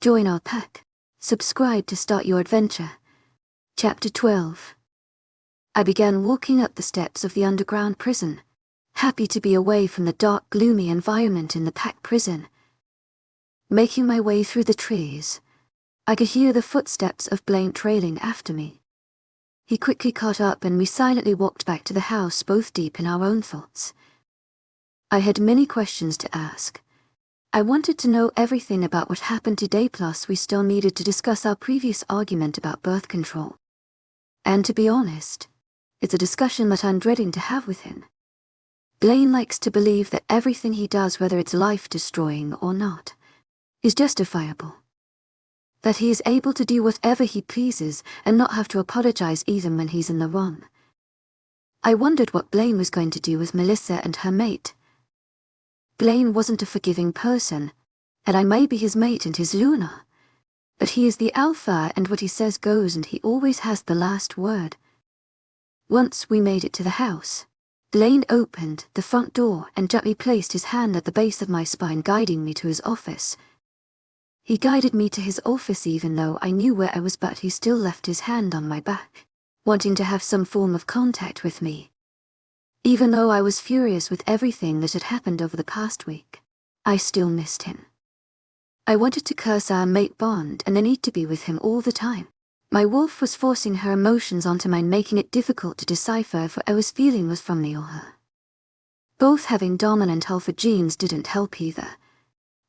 Join our pack. Subscribe to start your adventure. Chapter 12. I began walking up the steps of the underground prison, happy to be away from the dark, gloomy environment in the pack prison. Making my way through the trees, I could hear the footsteps of Blaine trailing after me. He quickly caught up and we silently walked back to the house, both deep in our own thoughts. I had many questions to ask. I wanted to know everything about what happened today, plus we still needed to discuss our previous argument about birth control. And to be honest, it's a discussion that I'm dreading to have with him. Blaine likes to believe that everything he does, whether it's life-destroying or not, is justifiable. That he is able to do whatever he pleases and not have to apologize even when he's in the wrong. I wondered what Blaine was going to do with Melissa and her mate. Blaine wasn't a forgiving person, and I may be his mate and his Luna, but he is the alpha and what he says goes, and he always has the last word. Once we made it to the house, Blaine opened the front door and gently placed his hand at the base of my spine, guiding me to his office. He guided me to his office even though I knew where I was, but he still left his hand on my back, wanting to have some form of contact with me. Even though I was furious with everything that had happened over the past week, I still missed him. I wanted to curse our mate bond and the need to be with him all the time. My wolf was forcing her emotions onto mine, making it difficult to decipher if what I was feeling was from me or her. Both having dominant alpha genes didn't help either.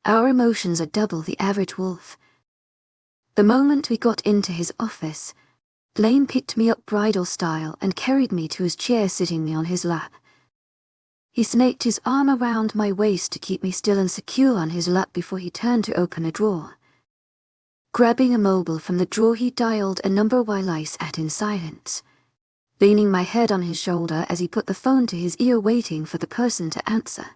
Our emotions are double the average wolf. The moment we got into his office, Blaine picked me up bridal style and carried me to his chair, sitting me on his lap. He snaked his arm around my waist to keep me still and secure on his lap before he turned to open a drawer. Grabbing a mobile from the drawer, he dialed a number while I sat in silence, leaning my head on his shoulder as he put the phone to his ear, waiting for the person to answer.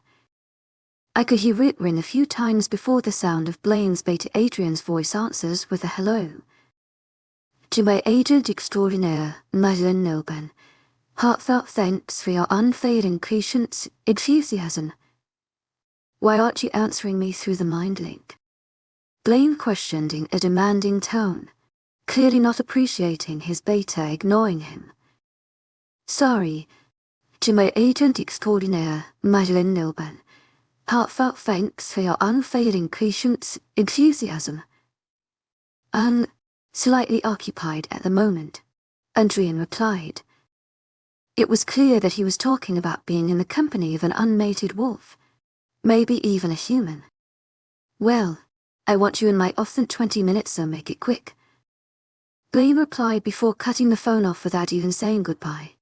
I could hear it ring a few times before the sound of Blaine's beta Adrian's voice answers with a hello. To my agent extraordinaire, Madeline Noban, heartfelt thanks for your unfailing patience, enthusiasm. Why aren't you answering me through the mind link? Blaine questioned in a demanding tone, clearly not appreciating his beta, ignoring him. Sorry. To my agent extraordinaire, Madeline Noban, heartfelt thanks for your unfailing patience, enthusiasm. Slightly occupied at the moment, Adrian replied. It was clear that he was talking about being in the company of an unmated wolf, maybe even a human. Well, I want you in my office in 20 minutes, so make it quick. Blaine replied before cutting the phone off without even saying goodbye.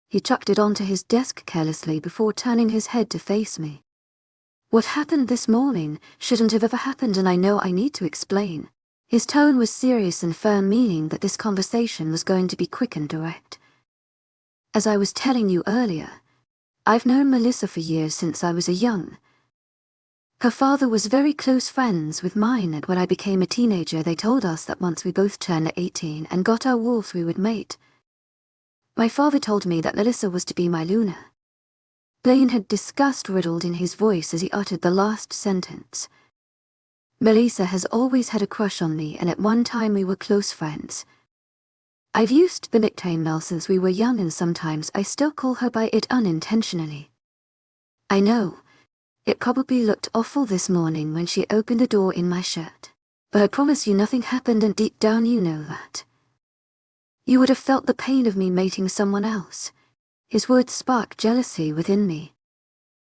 He chucked it onto his desk carelessly before turning his head to face me. What happened this morning shouldn't have ever happened, and I know I need to explain. His tone was serious and firm, meaning that this conversation was going to be quick and direct. As I was telling you earlier, I've known Melissa for years, since I was young. Her father was very close friends with mine, and when I became a teenager they told us that once we both turned 18 and got our wolves we would mate. My father told me that Melissa was to be my Luna. Blaine had disgust riddled in his voice as he uttered the last sentence. Melissa has always had a crush on me, and at one time we were close friends. I've used the nickname Mel since we were young, and sometimes I still call her by it unintentionally. I know, it probably looked awful this morning when she opened the door in my shirt, but I promise you nothing happened, and deep down you know that. You would have felt the pain of me mating someone else. His words sparked jealousy within me.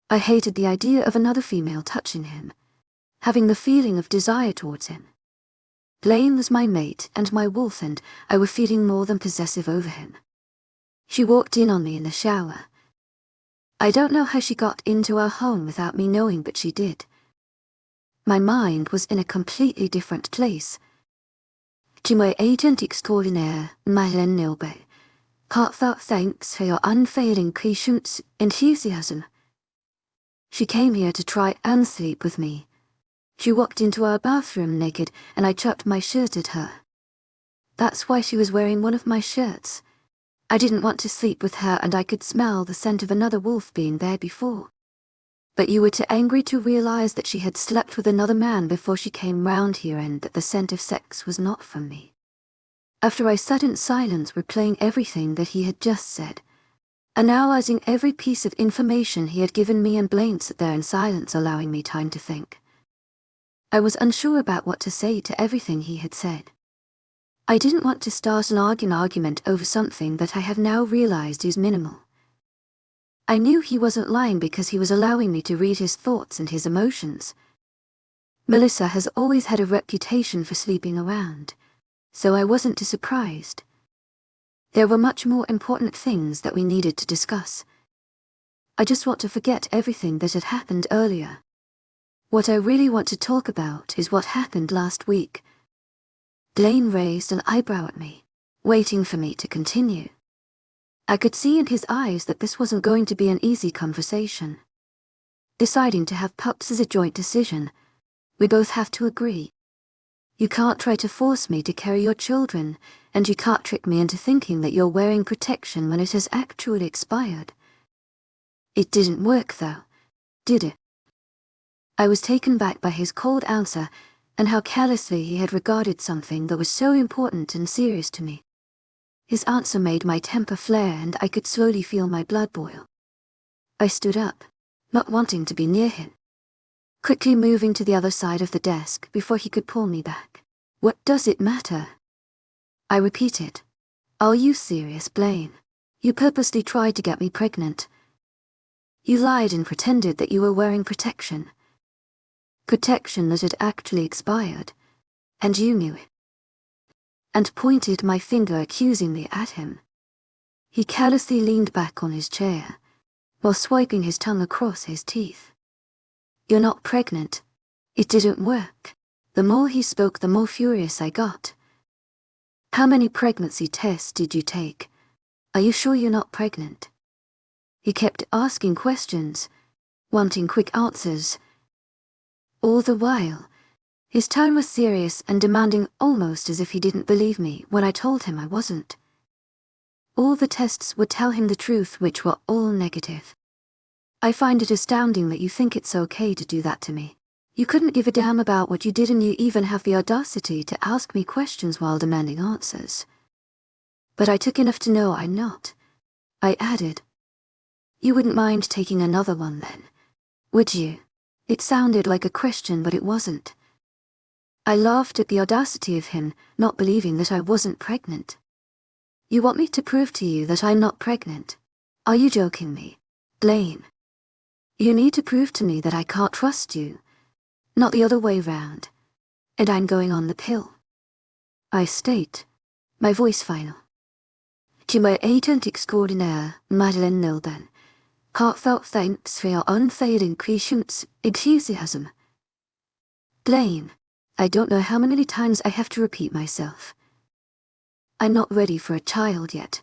I hated the idea of another female touching him, having the feeling of desire towards him. Blaine was my mate and my wolf, and I were feeling more than possessive over him. She walked in on me in the shower. I don't know how she got into our home without me knowing, but she did. My mind was in a completely different place. To my agent extraordinaire, Madeline Noban, heartfelt thanks for your unfailing patience, enthusiasm. She came here to try and sleep with me. She walked into our bathroom naked, and I chucked my shirt at her. That's why she was wearing one of my shirts. I didn't want to sleep with her, and I could smell the scent of another wolf being there before. But you were too angry to realize that she had slept with another man before she came round here and that the scent of sex was not from me. After I sat in silence replaying everything that he had just said, analyzing every piece of information he had given me, and Blaine sat there in silence allowing me time to think. I was unsure about what to say to everything he had said. I didn't want to start an argument over something that I have now realized is minimal. I knew he wasn't lying because he was allowing me to read his thoughts and his emotions. Melissa has always had a reputation for sleeping around, so I wasn't too surprised. There were much more important things that we needed to discuss. I just want to forget everything that had happened earlier. What I really want to talk about is what happened last week. Blaine raised an eyebrow at me, waiting for me to continue. I could see in his eyes that this wasn't going to be an easy conversation. Deciding to have pups is a joint decision. We both have to agree. You can't try to force me to carry your children, and you can't trick me into thinking that you're wearing protection when it has actually expired. It didn't work though, did it? I was taken back by his cold answer and how carelessly he had regarded something that was so important and serious to me. His answer made my temper flare and I could slowly feel my blood boil. I stood up, not wanting to be near him, quickly moving to the other side of the desk before he could pull me back. What does it matter? I repeated. Are you serious, Blaine? You purposely tried to get me pregnant. You lied and pretended that you were wearing protection. Protection that had actually expired, and you knew it. And pointed my finger accusingly at him. He carelessly leaned back on his chair, while swiping his tongue across his teeth. You're not pregnant. It didn't work. The more he spoke, the more furious I got. How many pregnancy tests did you take? Are you sure you're not pregnant? He kept asking questions, wanting quick answers. All the while, his tone was serious and demanding, almost as if he didn't believe me when I told him I wasn't. All the tests would tell him the truth, which were all negative. I find it astounding that you think it's okay to do that to me. You couldn't give a damn about what you did, and you even have the audacity to ask me questions while demanding answers. But I took enough to know I'm not. I added, you wouldn't mind taking another one then, would you? It sounded like a question, but it wasn't. I laughed at the audacity of him, not believing that I wasn't pregnant. You want me to prove to you that I'm not pregnant? Are you joking me, Blaine? You need to prove to me that I can't trust you, not the other way round, and I'm going on the pill. I state, my voice final. To my agent extraordinaire, Madeleine Nilden, heartfelt thanks for your unfailing patience, enthusiasm. Blaine, I don't know how many times I have to repeat myself. I'm not ready for a child yet.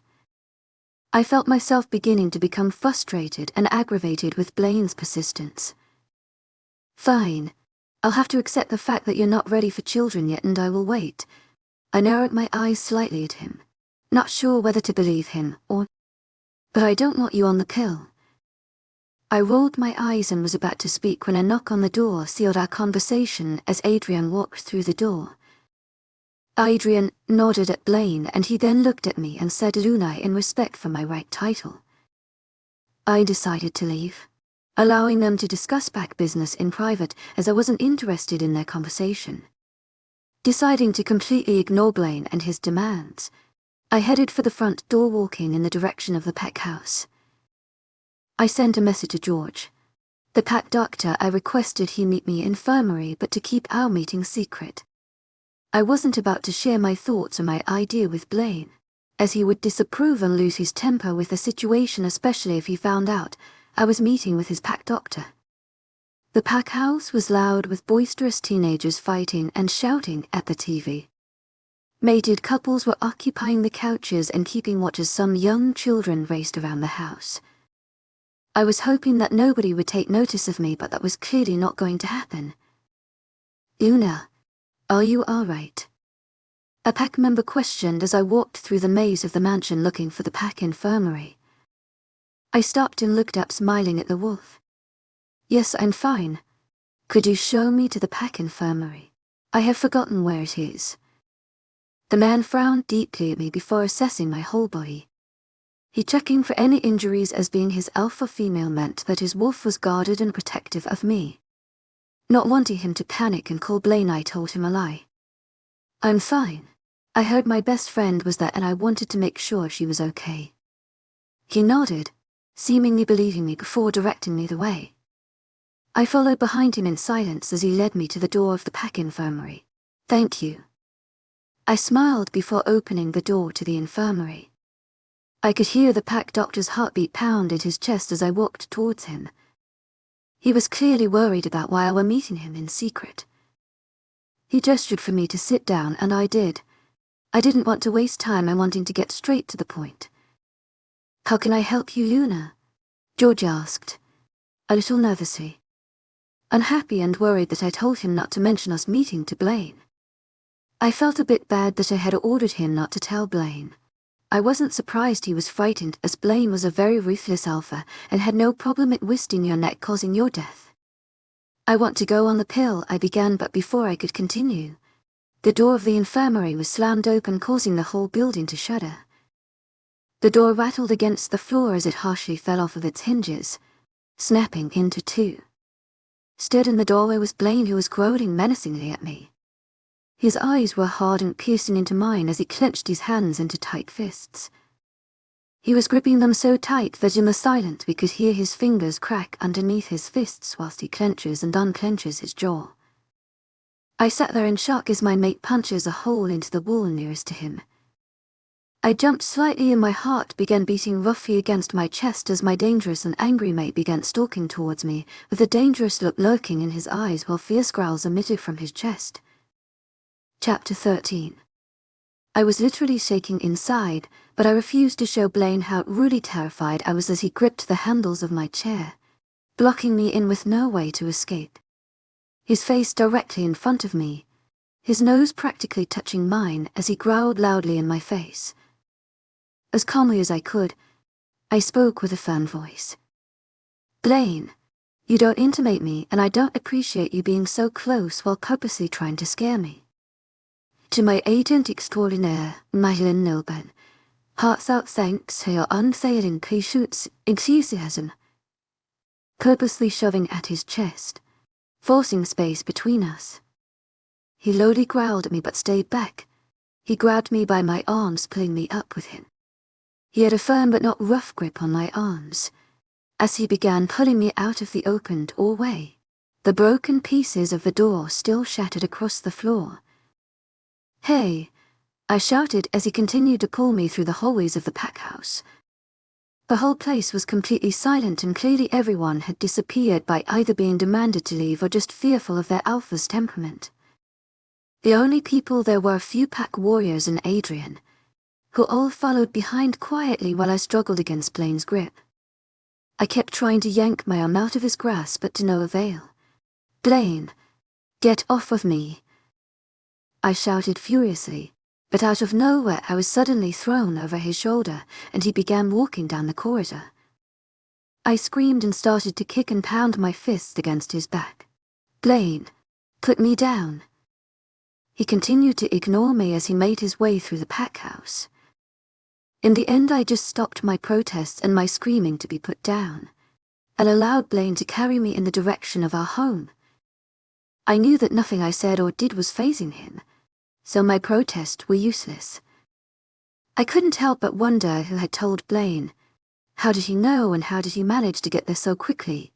I felt myself beginning to become frustrated and aggravated with Blaine's persistence. Fine. I'll have to accept the fact that you're not ready for children yet, and I will wait. I narrowed my eyes slightly at him, not sure whether to believe him or... But I don't want you on the pill. I rolled my eyes and was about to speak when a knock on the door sealed our conversation as Adrian walked through the door. Adrian nodded at Blaine, and he then looked at me and said Luna in respect for my right title. I decided to leave, allowing them to discuss back business in private as I wasn't interested in their conversation. Deciding to completely ignore Blaine and his demands, I headed for the front door, walking in the direction of the pack house. I sent a message to George, the pack doctor. I requested he meet me in infirmary, but to keep our meeting secret. I wasn't about to share my thoughts or my idea with Blaine, as he would disapprove and lose his temper with the situation, especially if he found out I was meeting with his pack doctor. The pack house was loud with boisterous teenagers fighting and shouting at the TV. Mated couples were occupying the couches and keeping watch as some young children raced around the house. I was hoping that nobody would take notice of me, but that was clearly not going to happen. Luna, are you all right? A pack member questioned as I walked through the maze of the mansion looking for the pack infirmary. I stopped and looked up, smiling at the wolf. Yes, I'm fine. Could you show me to the pack infirmary? I have forgotten where it is. The man frowned deeply at me before assessing my whole body. He checking for any injuries as being his alpha female meant that his wolf was guarded and protective of me. Not wanting him to panic and call Blaine, I told him a lie. I'm fine. I heard my best friend was there and I wanted to make sure she was okay. He nodded, seemingly believing me before directing me the way. I followed behind him in silence as he led me to the door of the pack infirmary. Thank you. I smiled before opening the door to the infirmary. I could hear the pack doctor's heartbeat pound at his chest as I walked towards him. He was clearly worried about why I were meeting him in secret. He gestured for me to sit down and I did. I didn't want to waste time and wanting to get straight to the point. How can I help you, Luna? George asked, a little nervously. Unhappy and worried that I told him not to mention us meeting to Blaine. I felt a bit bad that I had ordered him not to tell Blaine. I wasn't surprised he was frightened, as Blaine was a very ruthless alpha and had no problem at twisting your neck, causing your death. I want to go on the pill, I began, but before I could continue, the door of the infirmary was slammed open, causing the whole building to shudder. The door rattled against the floor as it harshly fell off of its hinges, snapping into two. Stood in the doorway was Blaine, who was growling menacingly at me. His eyes were hard and piercing into mine as he clenched his hands into tight fists. He was gripping them so tight that in the silence we could hear his fingers crack underneath his fists whilst he clenches and unclenches his jaw. I sat there in shock as my mate punches a hole into the wall nearest to him. I jumped slightly and my heart began beating roughly against my chest as my dangerous and angry mate began stalking towards me, with a dangerous look lurking in his eyes while fierce growls emitted from his chest. Chapter 13. I was literally shaking inside, but I refused to show Blaine how really terrified I was as he gripped the handles of my chair, blocking me in with no way to escape. His face directly in front of me, his nose practically touching mine as he growled loudly in my face. As calmly as I could, I spoke with a firm voice. Blaine, you don't intimidate me and I don't appreciate you being so close while purposely trying to scare me. To my agent extraordinaire, Madeline Nilben, heartfelt thanks for your unfailing patience, enthusiasm. Purposely shoving at his chest, forcing space between us. He lowly growled at me but stayed back. He grabbed me by my arms, pulling me up with him. He had a firm but not rough grip on my arms, as he began pulling me out of the open doorway. The broken pieces of the door still shattered across the floor. Hey, I shouted as he continued to pull me through the hallways of the pack house. The whole place was completely silent and clearly everyone had disappeared by either being demanded to leave or just fearful of their alpha's temperament. The only people there were a few pack warriors and Adrian, who all followed behind quietly while I struggled against Blaine's grip. I kept trying to yank my arm out of his grasp but to no avail. Blaine, get off of me! I shouted furiously, but out of nowhere I was suddenly thrown over his shoulder and he began walking down the corridor. I screamed and started to kick and pound my fists against his back. Blaine, put me down. He continued to ignore me as he made his way through the pack house. In the end I just stopped my protests and my screaming to be put down, and allowed Blaine to carry me in the direction of our home. I knew that nothing I said or did was fazing him, so my protests were useless. I couldn't help but wonder who had told Blaine. How did he know and how did he manage to get there so quickly?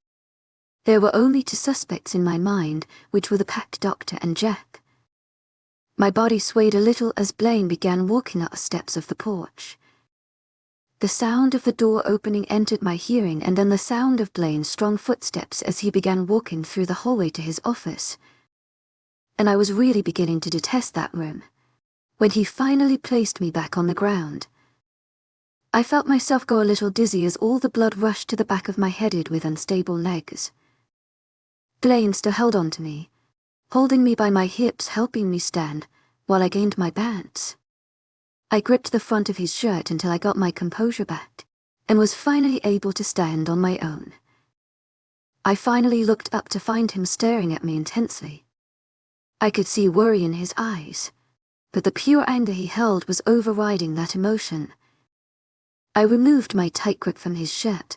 There were only two suspects in my mind, which were the pack doctor and Jack. My body swayed a little as Blaine began walking up the steps of the porch. The sound of the door opening entered my hearing and then the sound of Blaine's strong footsteps as he began walking through the hallway to his office. And I was really beginning to detest that room, when he finally placed me back on the ground. I felt myself go a little dizzy as all the blood rushed to the back of my head with unstable legs. Blaine still held on to me, holding me by my hips, helping me stand, while I gained my balance. I gripped the front of his shirt until I got my composure back, and was finally able to stand on my own. I finally looked up to find him staring at me intensely. I could see worry in his eyes, but the pure anger he held was overriding that emotion. I removed my tight grip from his shirt,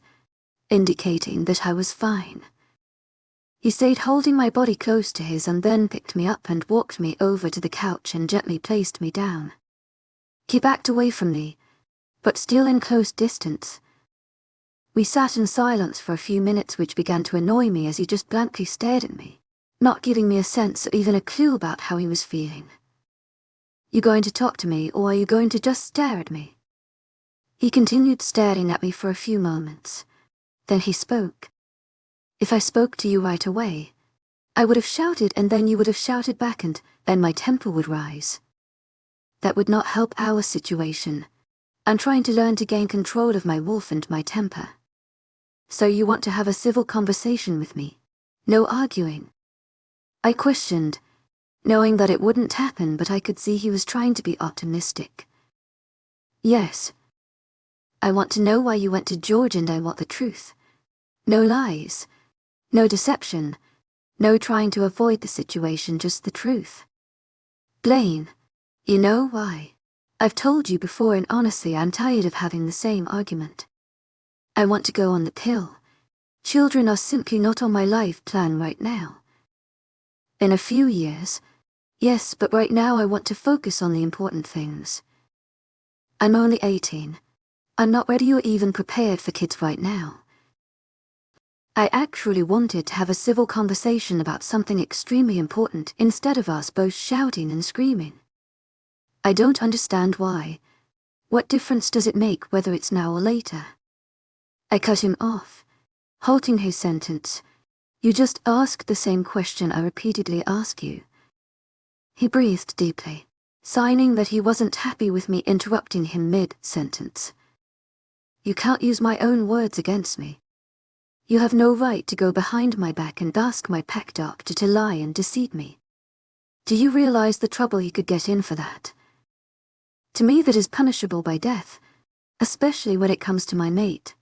indicating that I was fine. He stayed holding my body close to his and then picked me up and walked me over to the couch and gently placed me down. He backed away from me, but still in close distance. We sat in silence for a few minutes, which began to annoy me as he just blankly stared at me, not giving me a sense or even a clue about how he was feeling. You going to talk to me, or are you going to just stare at me? He continued staring at me for a few moments. Then he spoke. If I spoke to you right away, I would have shouted and then you would have shouted back and then my temper would rise. That would not help our situation. I'm trying to learn to gain control of my wolf and my temper. So you want to have a civil conversation with me? No arguing? I questioned, knowing that it wouldn't happen, but I could see he was trying to be optimistic. Yes. I want to know why you went to George and I want the truth. No lies. No deception. No trying to avoid the situation, just the truth. Blaine, you know why? I've told you before, and honestly I'm tired of having the same argument. I want to go on the pill. Children are simply not on my life plan right now. In a few years, yes, but right now I want to focus on the important things. I'm only 18. I'm not ready or even prepared for kids right now. I actually wanted to have a civil conversation about something extremely important instead of us both shouting and screaming. I don't understand why. What difference does it make whether it's now or later? I cut him off, halting his sentence. You just asked the same question I repeatedly ask you. He breathed deeply, signing that he wasn't happy with me interrupting him mid-sentence. You can't use my own words against me. You have no right to go behind my back and ask my pack doctor to lie and deceive me. Do you realize the trouble he could get in for that? To me, that is punishable by death, especially when it comes to my mate.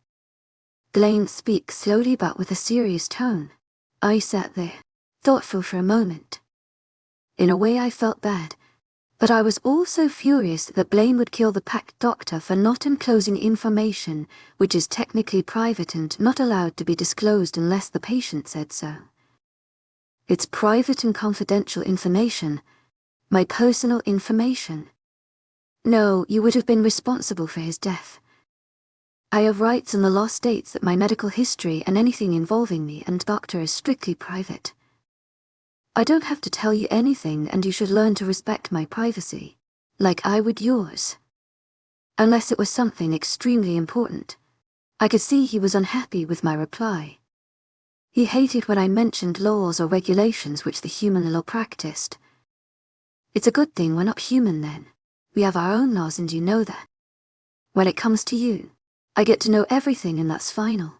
Blaine speaks slowly but with a serious tone. I sat there, thoughtful for a moment. In a way I felt bad, but I was also furious that Blaine would kill the pack doctor for not enclosing information which is technically private and not allowed to be disclosed unless the patient said so. It's private and confidential information, my personal information. No, you would have been responsible for his death. I have rights in the law states that my medical history and anything involving me and doctor is strictly private. I don't have to tell you anything, and you should learn to respect my privacy, like I would yours. Unless it was something extremely important. I could see he was unhappy with my reply. He hated when I mentioned laws or regulations which the human law practiced. It's a good thing we're not human then. We have our own laws and you know that. When it comes to you, I get to know everything and that's final.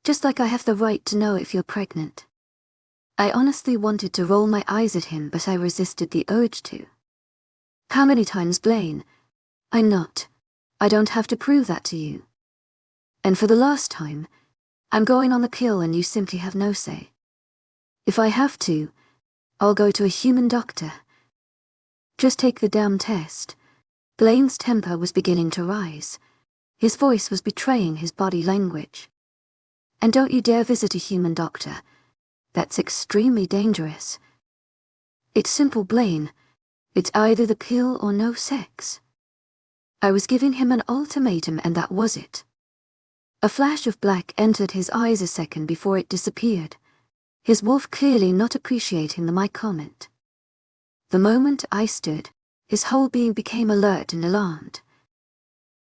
Just like I have the right to know if you're pregnant. I honestly wanted to roll my eyes at him, but I resisted the urge to. How many times, Blaine? I'm not. I don't have to prove that to you. And for the last time, I'm going on the pill and you simply have no say. If I have to, I'll go to a human doctor. Just take the damn test. Blaine's temper was beginning to rise. His voice was betraying his body language. And don't you dare visit a human doctor. That's extremely dangerous. It's simple, Blaine. It's either the pill or no sex. I was giving him an ultimatum and that was it. A flash of black entered his eyes a second before it disappeared, his wolf clearly not appreciating my comment. The moment I stood, his whole being became alert and alarmed.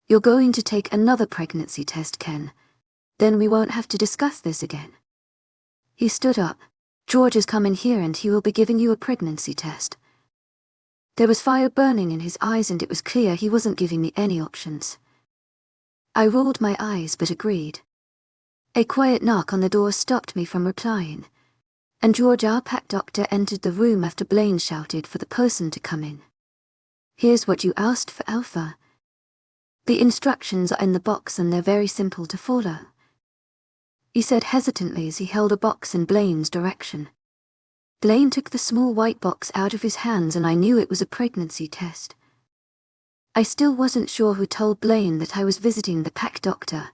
You're going to take another pregnancy test, Ken. Then we won't have to discuss this again. He stood up. George is coming here and he will be giving you a pregnancy test. There was fire burning in his eyes and it was clear he wasn't giving me any options. I rolled my eyes but agreed. A quiet knock on the door stopped me from replying, and George, our pack doctor, entered the room after Blaine shouted for the person to come in. Here's what you asked for, Alpha. The instructions are in the box and they're very simple to follow. he said hesitantly as he held a box in Blaine's direction. Blaine took the small white box out of his hands and I knew it was a pregnancy test. I still wasn't sure who told Blaine that I was visiting the pack doctor,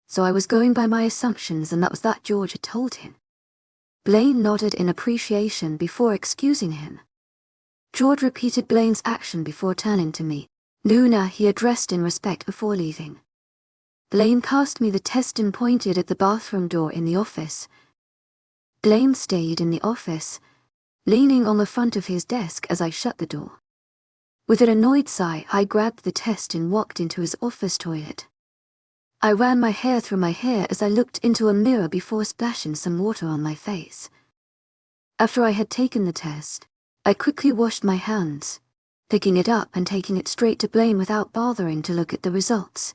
so I was going by my assumptions and that was that George had told him. Blaine nodded in appreciation before excusing him. George repeated Blaine's action before turning to me. Luna, he addressed in respect before leaving. Blaine passed me the test and pointed at the bathroom door in the office. Blaine stayed in the office, leaning on the front of his desk as I shut the door. With an annoyed sigh, I grabbed the test and walked into his office toilet. I ran my hair through my hair as I looked into a mirror before splashing some water on my face. After I had taken the test, I quickly washed my hands, picking it up and taking it straight to Blaine without bothering to look at the results.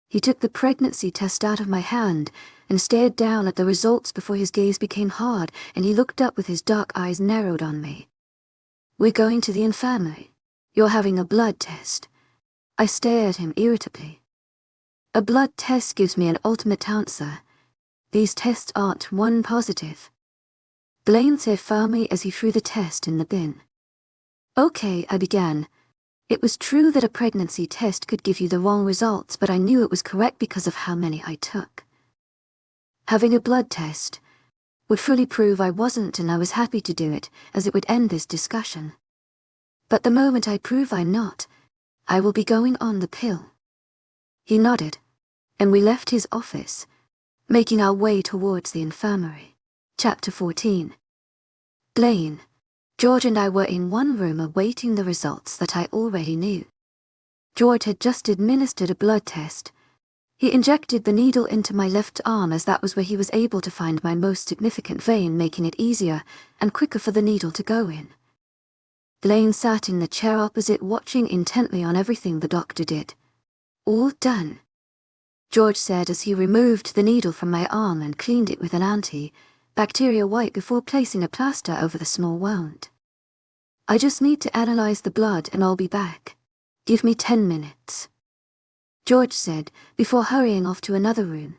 He took the pregnancy test out of my hand and stared down at the results before his gaze became hard and he looked up with his dark eyes narrowed on me. "We're going to the infirmary. You're having a blood test." I stared at him irritably. "A blood test gives me an ultimate answer. These tests aren't one positive." Blaine said firmly as he threw the test in the bin. "Okay," I began. It was true that a pregnancy test could give you the wrong results, but I knew it was correct because of how many I took. Having a blood test would fully prove I wasn't, and I was happy to do it, as it would end this discussion. But the moment I prove I'm not, I will be going on the pill. He nodded, and we left his office, making our way towards the infirmary. Chapter 14. Blaine. George and I were in one room awaiting the results that I already knew. George had just administered a blood test. He injected the needle into my left arm as that was where he was able to find my most significant vein, making it easier and quicker for the needle to go in. Blaine sat in the chair opposite, watching intently on everything the doctor did. "All done," George said as he removed the needle from my arm and cleaned it with an anti-bacterial wipe before placing a plaster over the small wound. "I just need to analyze the blood and I'll be back. Give me 10 minutes. George said before hurrying off to another room.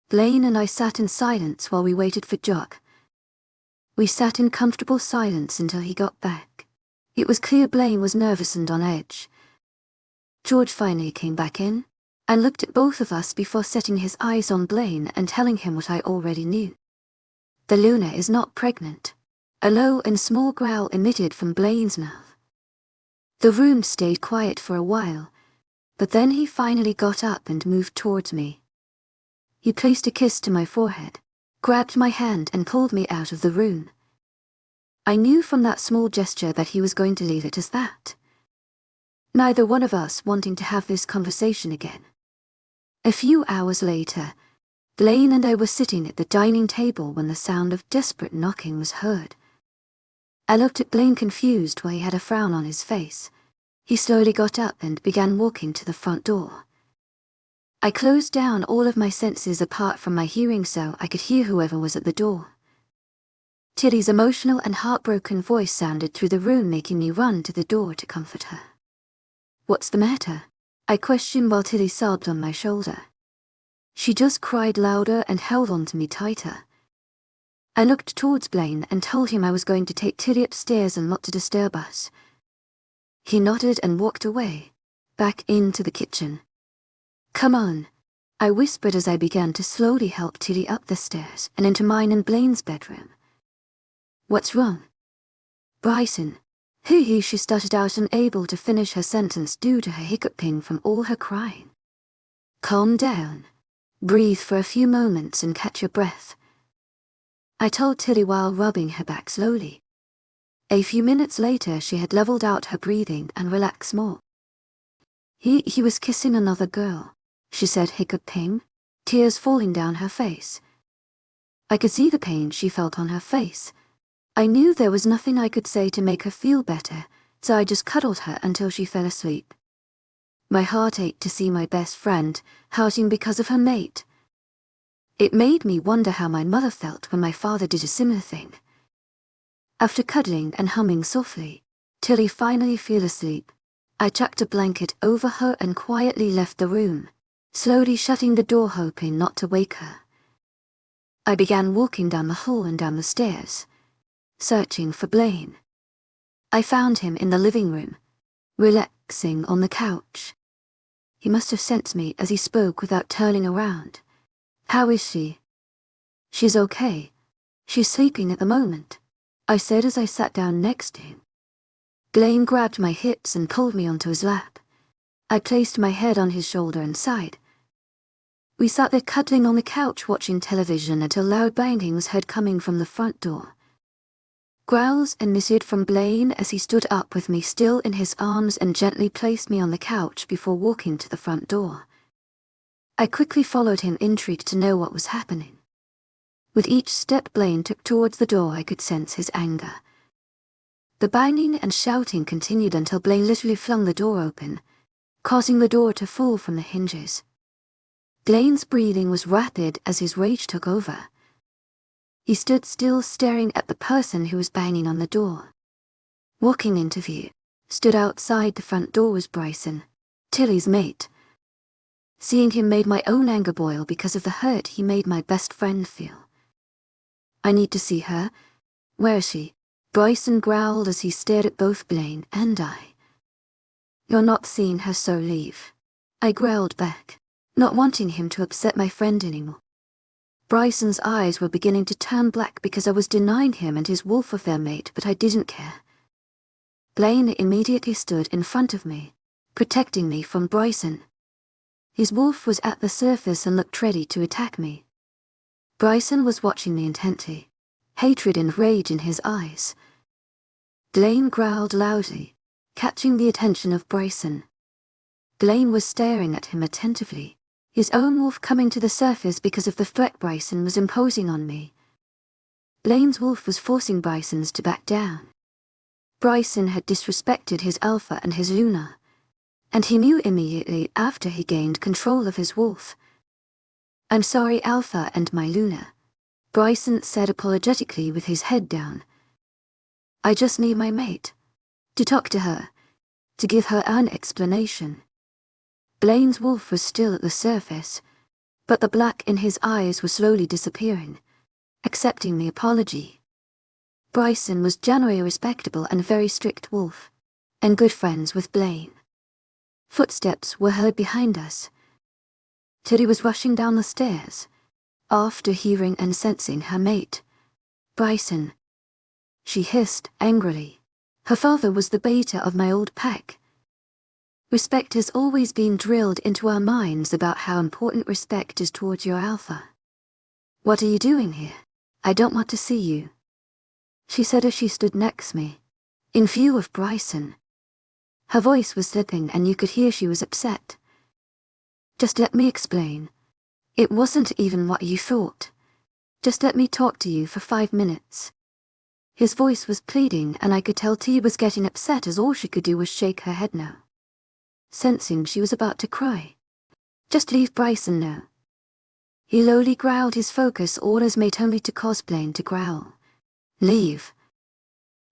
Blaine and I sat in silence while we waited for Jock. We sat in comfortable silence until he got back. It was clear Blaine was nervous and on edge. George finally came back in and looked at both of us before setting his eyes on Blaine and telling him what I already knew. "The Luna is not pregnant." A low and small growl emitted from Blaine's mouth. The room stayed quiet for a while, but then he finally got up and moved towards me. He placed a kiss to my forehead, grabbed my hand and pulled me out of the room. I knew from that small gesture that he was going to leave it as that. Neither one of us wanting to have this conversation again. A few hours later, Blaine and I were sitting at the dining table when the sound of desperate knocking was heard. I looked at Blaine confused while he had a frown on his face. He slowly got up and began walking to the front door. I closed down all of my senses apart from my hearing so I could hear whoever was at the door. Tilly's emotional and heartbroken voice sounded through the room, making me run to the door to comfort her. "What's the matter?" I questioned while Tilly sobbed on my shoulder. She just cried louder and held on to me tighter. I looked towards Blaine and told him I was going to take Tilly upstairs and not to disturb us. He nodded and walked away, back into the kitchen. "Come on," I whispered as I began to slowly help Tilly up the stairs and into mine and Blaine's bedroom. "What's wrong?" "Bryson." She stuttered out, unable to finish her sentence due to her hiccuping from all her crying. "Calm down. Breathe for a few moments and catch your breath," I told Tilly while rubbing her back slowly. A few minutes later, she had leveled out her breathing and relaxed more. He was kissing another girl," she said, hiccuping, tears falling down her face. I could see the pain she felt on her face. I knew there was nothing I could say to make her feel better, so I just cuddled her until she fell asleep. My heart ached to see my best friend hurting because of her mate. It made me wonder how my mother felt when my father did a similar thing. After cuddling and humming softly, Tilly finally fell asleep. I chucked a blanket over her and quietly left the room, slowly shutting the door, hoping not to wake her. I began walking down the hall and down the stairs, searching for Blaine. I found him in the living room, relaxing on the couch. He must have sensed me as he spoke without turning around. "How is she?" "She's okay. She's sleeping at the moment," I said as I sat down next to him. Blaine grabbed my hips and pulled me onto his lap. I placed my head on his shoulder and sighed. We sat there cuddling on the couch watching television until loud banging was heard coming from the front door. Growls emitted from Blaine as he stood up with me still in his arms and gently placed me on the couch before walking to the front door. I quickly followed him, intrigued to know what was happening. With each step Blaine took towards the door, I could sense his anger. The banging and shouting continued until Blaine literally flung the door open, causing the door to fall from the hinges. Blaine's breathing was rapid as his rage took over. He stood still, staring at the person who was banging on the door. Walking into view, stood outside the front door, was Bryson, Tilly's mate. Seeing him made my own anger boil because of the hurt he made my best friend feel. "I need to see her. Where is she?" Bryson growled as he stared at both Blaine and I. "You're not seeing her, so leave," I growled back, not wanting him to upset my friend anymore. Bryson's eyes were beginning to turn black because I was denying him and his wolf of their mate, but I didn't care. Blaine immediately stood in front of me, protecting me from Bryson. His wolf was at the surface and looked ready to attack me. Bryson was watching me intently, hatred and rage in his eyes. Blaine growled loudly, catching the attention of Bryson. Blaine was staring at him attentively, his own wolf coming to the surface because of the threat Bryson was imposing on me. Blaine's wolf was forcing Bryson's to back down. Bryson had disrespected his alpha and his Luna, and he knew immediately after he gained control of his wolf. "I'm sorry, Alpha and my Luna," Bryson said apologetically with his head down. "I just need my mate. To talk to her. To give her an explanation." Blaine's wolf was still at the surface, but the black in his eyes was slowly disappearing, accepting the apology. Bryson was generally respectable and very strict wolf, and good friends with Blaine. Footsteps were heard behind us. Tilly was rushing down the stairs, after hearing and sensing her mate, Bryson. She hissed angrily. Her father was the beta of my old pack. Respect has always been drilled into our minds about how important respect is towards your alpha. "What are you doing here? I don't want to see you," she said as she stood next to me, in view of Bryson. Her voice was slipping and you could hear she was upset. "Just let me explain. It wasn't even what you thought. Just let me talk to you for 5 minutes. His voice was pleading and I could tell T was getting upset as all she could do was shake her head no. Sensing she was about to cry. "Just leave Bryson now." He lowly growled, his focus orders made only to cause Blaine to growl. "Leave,"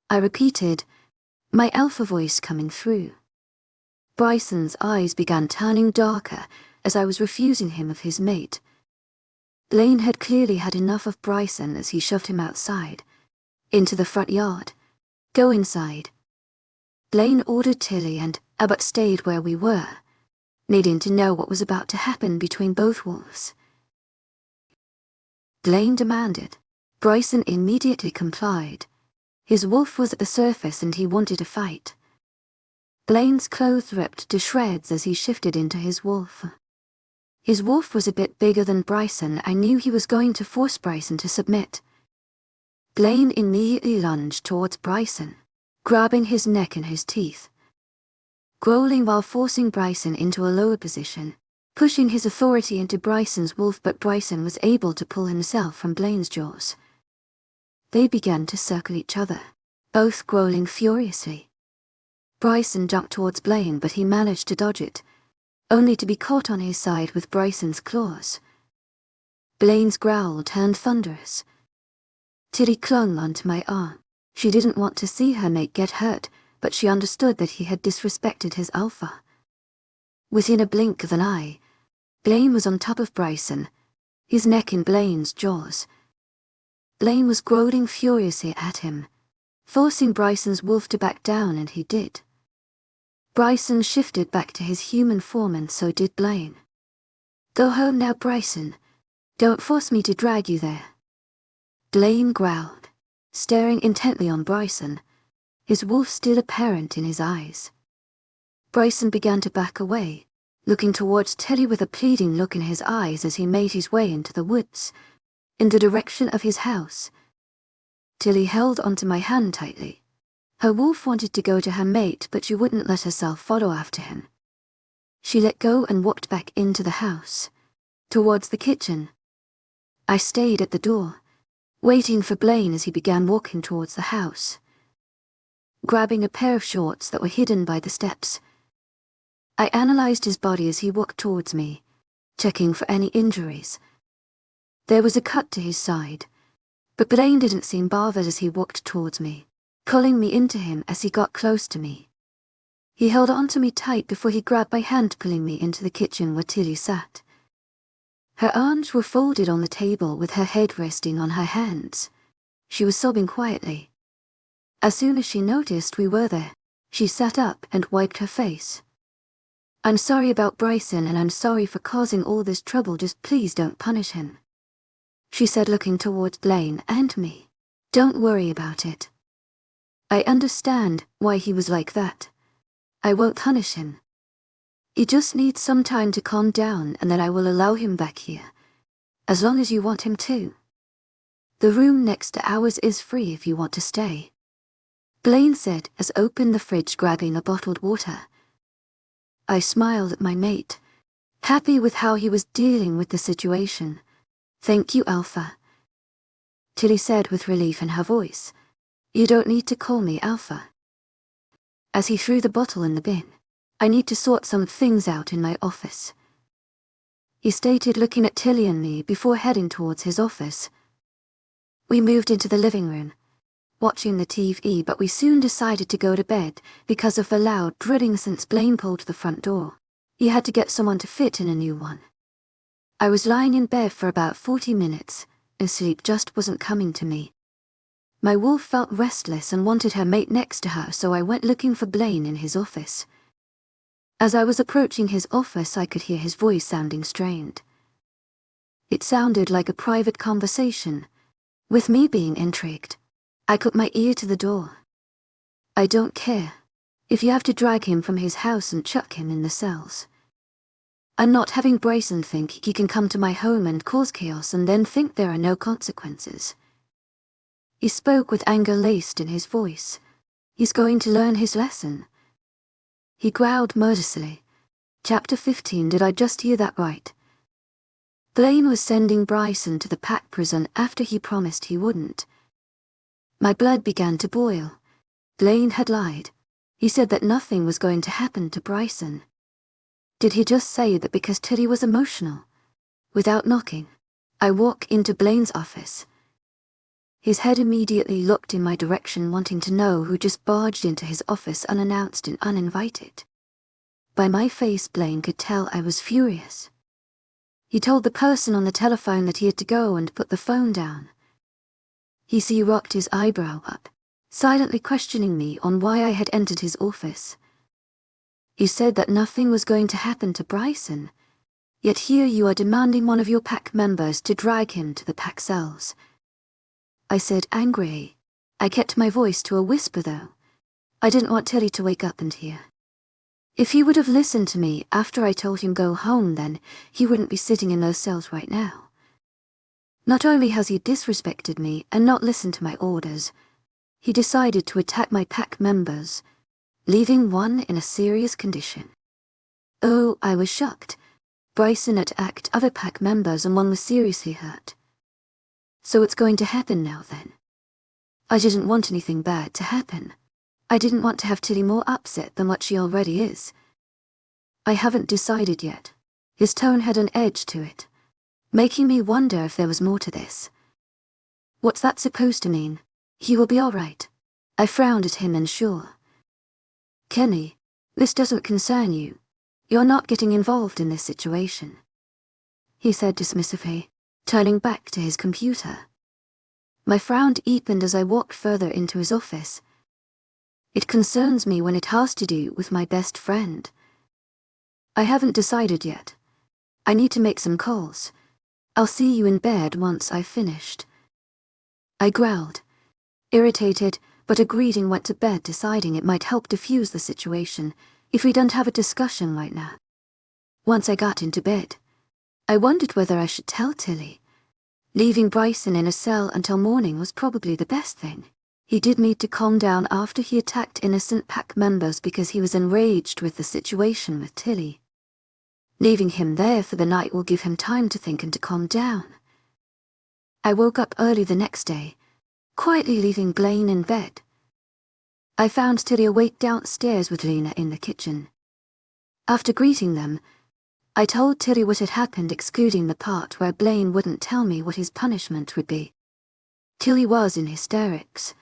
I repeated, my alpha voice coming through. Bryson's eyes began turning darker as I was refusing him of his mate. Blaine had clearly had enough of Bryson as he shoved him outside, into the front yard. "Go inside," Blaine ordered Tilly, and Abbott stayed where we were, needing to know what was about to happen between both wolves. Blaine demanded. Bryson immediately complied. His wolf was at the surface and he wanted to fight. Blaine's clothes ripped to shreds as he shifted into his wolf. His wolf was a bit bigger than Bryson. I knew he was going to force Bryson to submit. Blaine immediately lunged towards Bryson, grabbing his neck in his teeth, growling while forcing Bryson into a lower position, pushing his authority into Bryson's wolf, but Bryson was able to pull himself from Blaine's jaws. They began to circle each other, both growling furiously. Bryson jumped towards Blaine, but he managed to dodge it, only to be caught on his side with Bryson's claws. Blaine's growl turned thunderous. Tilly clung onto my arm. She didn't want to see her mate get hurt, but she understood that he had disrespected his alpha. Within a blink of an eye, Blaine was on top of Bryson, his neck in Blaine's jaws, Blaine was growling furiously at him, forcing Bryson's wolf to back down, and he did. Bryson shifted back to his human form, and so did Blaine. "Go home now, Bryson. Don't force me to drag you there," Blaine growled, staring intently on Bryson, his wolf still apparent in his eyes. Bryson began to back away, looking towards Tilly with a pleading look in his eyes as he made his way into the woods, in the direction of his house. Tilly held onto my hand tightly. Her wolf wanted to go to her mate, but she wouldn't let herself follow after him. She let go and walked back into the house, towards the kitchen. I stayed at the door, waiting for Blaine as he began walking towards the house. Grabbing a pair of shorts that were hidden by the steps, I analyzed his body as he walked towards me, checking for any injuries. There was a cut to his side, but Blaine didn't seem bothered as he walked towards me, pulling me into him as he got close to me. He held onto me tight before he grabbed my hand, pulling me into the kitchen where Tilly sat. Her arms were folded on the table with her head resting on her hands. She was sobbing quietly. As soon as she noticed we were there, she sat up and wiped her face. "I'm sorry about Bryson, and I'm sorry for causing all this trouble. Just please don't punish him," she said, looking towards Blaine and me. "Don't worry about it. I understand why he was like that. I won't punish him. He just needs some time to calm down, and then I will allow him back here, as long as you want him to. The room next to ours is free if you want to stay," Blaine said as opened the fridge, grabbing a bottled water. I smiled at my mate, happy with how he was dealing with the situation. "Thank you, Alpha," Tilly said with relief in her voice. "You don't need to call me Alpha." As he threw the bottle in the bin, "I need to sort some things out in my office," he stated, looking at Tilly and me before heading towards his office. We moved into the living room, watching the TV, but we soon decided to go to bed because of the loud drilling since Blaine pulled the front door. He had to get someone to fit in a new one. I was lying in bed for about 40 minutes, and sleep just wasn't coming to me. My wolf felt restless and wanted her mate next to her, so I went looking for Blaine in his office. As I was approaching his office, I could hear his voice sounding strained. It sounded like a private conversation. With me being intrigued, I put my ear to the door. "I don't care if you have to drag him from his house and chuck him in the cells. I'm not having Bryson think he can come to my home and cause chaos and then think there are no consequences." He spoke with anger laced in his voice. "He's going to learn his lesson." He growled mercilessly. Chapter 15. Did I just hear that right? Blaine was sending Bryson to the pack prison after he promised he wouldn't. My blood began to boil. Blaine had lied. He said that nothing was going to happen to Bryson. Did he just say that because Tilly was emotional? Without knocking, I walk into Blaine's office. His head immediately looked in my direction, wanting to know who just barged into his office unannounced and uninvited. By my face, Blaine could tell I was furious. He told the person on the telephone that he had to go and put the phone down. He rocked his eyebrow up, silently questioning me on why I had entered his office. He said that nothing was going to happen to Bryson, yet here you are demanding one of your pack members to drag him to the pack cells. I said angrily. I kept my voice to a whisper though. I didn't want Tilly to wake up and hear. If he would have listened to me after I told him go home, then he wouldn't be sitting in those cells right now. Not only has he disrespected me and not listened to my orders, he decided to attack my pack members, leaving one in a serious condition. Oh, I was shocked. Bryson attacked other pack members and one was seriously hurt. So it's going to happen now then. I didn't want anything bad to happen. I didn't want to have Tilly more upset than what she already is. I haven't decided yet. His tone had an edge to it, making me wonder if there was more to this. What's that supposed to mean? He will be all right. I frowned at him and sure. Kenny, this doesn't concern you. You're not getting involved in this situation, he said dismissively, turning back to his computer. My frown deepened as I walked further into his office. It concerns me when it has to do with my best friend. I haven't decided yet. I need to make some calls. I'll see you in bed once I've finished. I growled, irritated, but agreed and went to bed, deciding it might help diffuse the situation if we don't have a discussion right now. Once I got into bed, I wondered whether I should tell Tilly. Leaving Bryson in a cell until morning was probably the best thing. He did need to calm down after he attacked innocent pack members because he was enraged with the situation with Tilly. Leaving him there for the night will give him time to think and to calm down. I woke up early the next day, quietly leaving Blaine in bed. I found Tilly awake downstairs with Lena in the kitchen. After greeting them, I told Tilly what had happened, excluding the part where Blaine wouldn't tell me what his punishment would be. Tilly was in hysterics.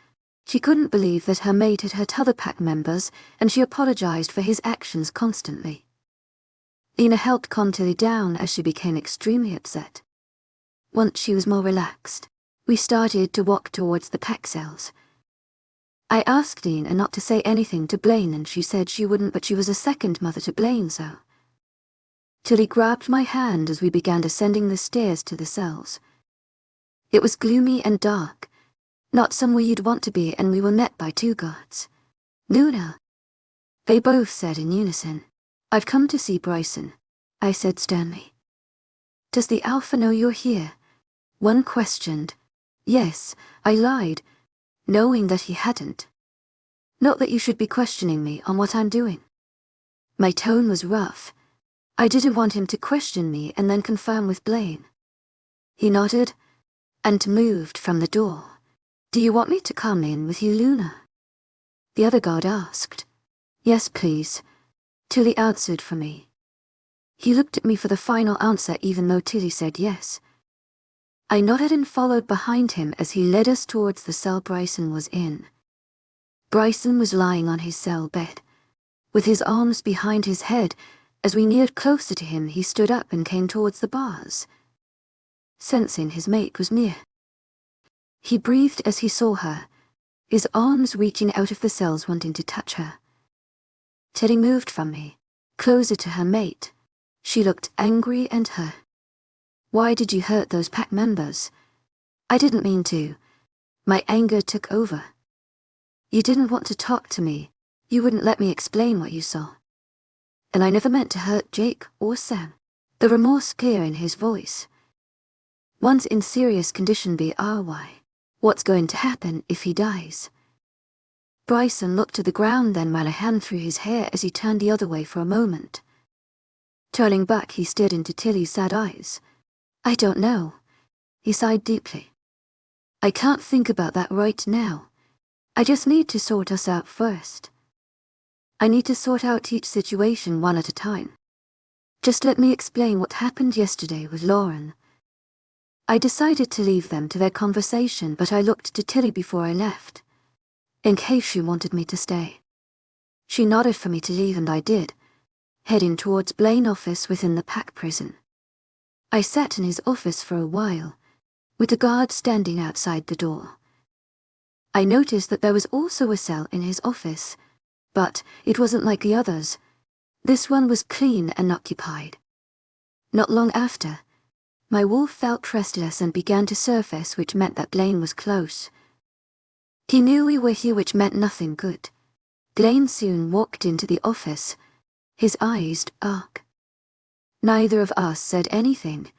She couldn't believe that her mate had hurt other pack members, and she apologized for his actions constantly. Lena helped calm Tilly down as she became extremely upset. Once she was more relaxed, we started to walk towards the pack cells. I asked Lena not to say anything to Blaine, and she said she wouldn't, but she was a second mother to Blaine, so. Tilly grabbed my hand as we began descending the stairs to the cells. It was gloomy and dark, not somewhere you'd want to be, and we were met by two guards. "Luna," they both said in unison. "I've come to see Bryson," I said sternly. "Does the Alpha know you're here?" One questioned. Yes, I lied, knowing that he hadn't. "Not that you should be questioning me on what I'm doing." My tone was rough. I didn't want him to question me and then confirm with Blaine. He nodded and moved from the door. "Do you want me to come in with you, Luna?" the other guard asked. "Yes, please," Tilly answered for me. He looked at me for the final answer, even though Tilly said yes. I nodded and followed behind him as he led us towards the cell Bryson was in. Bryson was lying on his cell bed, with his arms behind his head. As we neared closer to him, he stood up and came towards the bars, sensing his mate was near. He breathed as he saw her, his arms reaching out of the cells wanting to touch her. Tilly moved from me, closer to her mate. She looked angry and hurt. "Why did you hurt those pack members?" "I didn't mean to." My anger took over. "You didn't want to talk to me. You wouldn't let me explain what you saw. And I never meant to hurt Jake or Sam." The remorse clear in his voice. "One's in serious condition, Bry. What's going to happen if he dies?" Bryson looked to the ground, then ran a hand through his hair as he turned the other way for a moment. Turning back, he stared into Tilly's sad eyes. "I don't know." He sighed deeply. "I can't think about that right now. I just need to sort us out first. I need to sort out each situation one at a time. Just let me explain what happened yesterday with Lauren." I decided to leave them to their conversation, but I looked to Tilly before I left, in case she wanted me to stay. She nodded for me to leave, and I did, heading towards Blaine's office within the pack prison. I sat in his office for a while, with the guard standing outside the door. I noticed that there was also a cell in his office, but it wasn't like the others. This one was clean and occupied. Not long after, my wolf felt restless and began to surface, which meant that Blaine was close. He knew we were here, which meant nothing good. Blaine soon walked into the office, his eyes dark. Neither of us said anything,